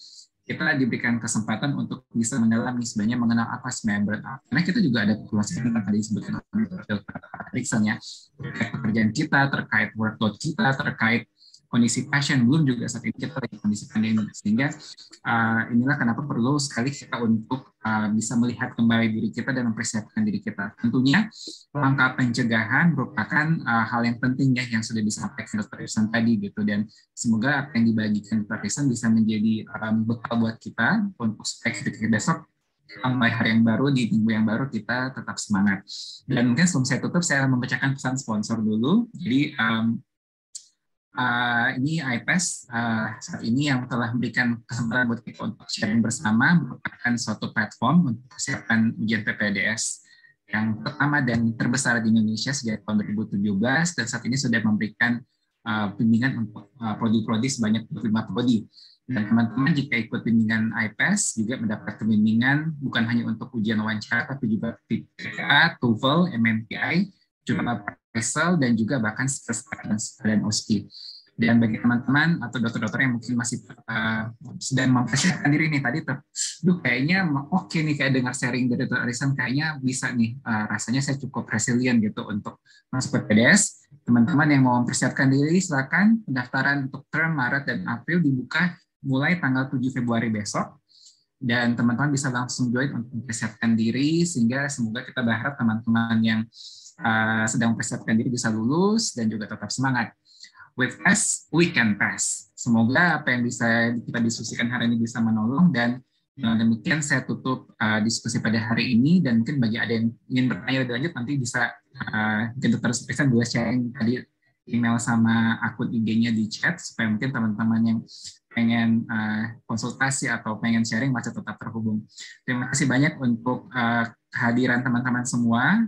kita diberikan kesempatan untuk bisa mendalami sebenarnya mengenal apa sebenarnya burnout. Karena kita juga ada populasi yang tadi disebutkan oleh Dr. Erikson ya, terkait pekerjaan kita, terkait workload kita, terkait kondisi pasien, belum juga saat ini kita lagi kondisi pandemi. Sehingga inilah kenapa perlu sekali kita untuk bisa melihat kembali diri kita dan mempersiapkan diri kita. Tentunya langkah pencegahan merupakan hal yang penting ya, yang sudah disampaikan Dr. Erikson tadi gitu, dan semoga apa yang dibagikan Dr. Erikson bisa menjadi bekal buat kita untuk supaya ketika besok mulai hari yang baru, di minggu yang baru, kita tetap semangat. Dan mungkin sebelum saya tutup, saya membacakan pesan sponsor dulu. Jadi ini IPAS saat ini yang telah memberikan kesempatan buat kita untuk sharing bersama, merupakan suatu platform untuk persiapan ujian PPDS yang pertama dan terbesar di Indonesia sejak tahun 2017, dan saat ini sudah memberikan bimbingan untuk prodi-prodi sebanyak 25 prodi. Dan teman-teman jika ikut bimbingan IPAS juga mendapat bimbingan bukan hanya untuk ujian wawancara, tapi juga TPA, TOEFL, MMPI, juga PESEL, dan juga bahkan dan OSCE. Dan bagi teman-teman atau dokter-dokter yang mungkin masih sedang mempersiapkan diri nih, tadi kayaknya oke nih, kayak dengar sharing dari Dr. Erikson, kayaknya bisa nih, rasanya saya cukup resilient gitu untuk masuk PPDS. Teman-teman yang mau mempersiapkan diri, silakan. Pendaftaran untuk term Maret dan April dibuka mulai tanggal 7 Februari besok. Dan teman-teman bisa langsung join untuk mempersiapkan diri, sehingga semoga kita berharap teman-teman yang sedang mempersiapkan diri bisa lulus dan juga tetap semangat. With us, we can pass. Semoga apa yang bisa kita diskusikan hari ini bisa menolong, dan demikian saya tutup diskusi pada hari ini. Dan mungkin bagi ada yang ingin bertanya lebih lanjut, nanti bisa Dr. Erikson boleh sharing tadi email sama akun IG-nya di chat, supaya mungkin teman-teman yang pengen konsultasi atau pengen sharing masih tetap terhubung. Terima kasih banyak untuk kehadiran teman-teman semua,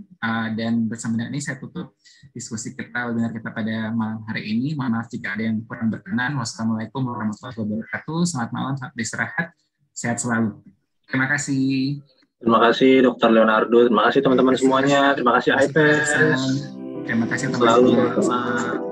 dan bersama dengan ini saya tutup diskusi kita, webinar kita pada malam hari ini. Mohon maaf jika ada yang kurang berkenan. Wassalamualaikum warahmatullahi wabarakatuh. Selamat malam, selamat beristirahat, sehat selalu. Terima kasih. Terima kasih Dr. Leonardo, terima kasih teman-teman semuanya, terima kasih IPS. Terima kasih selalu.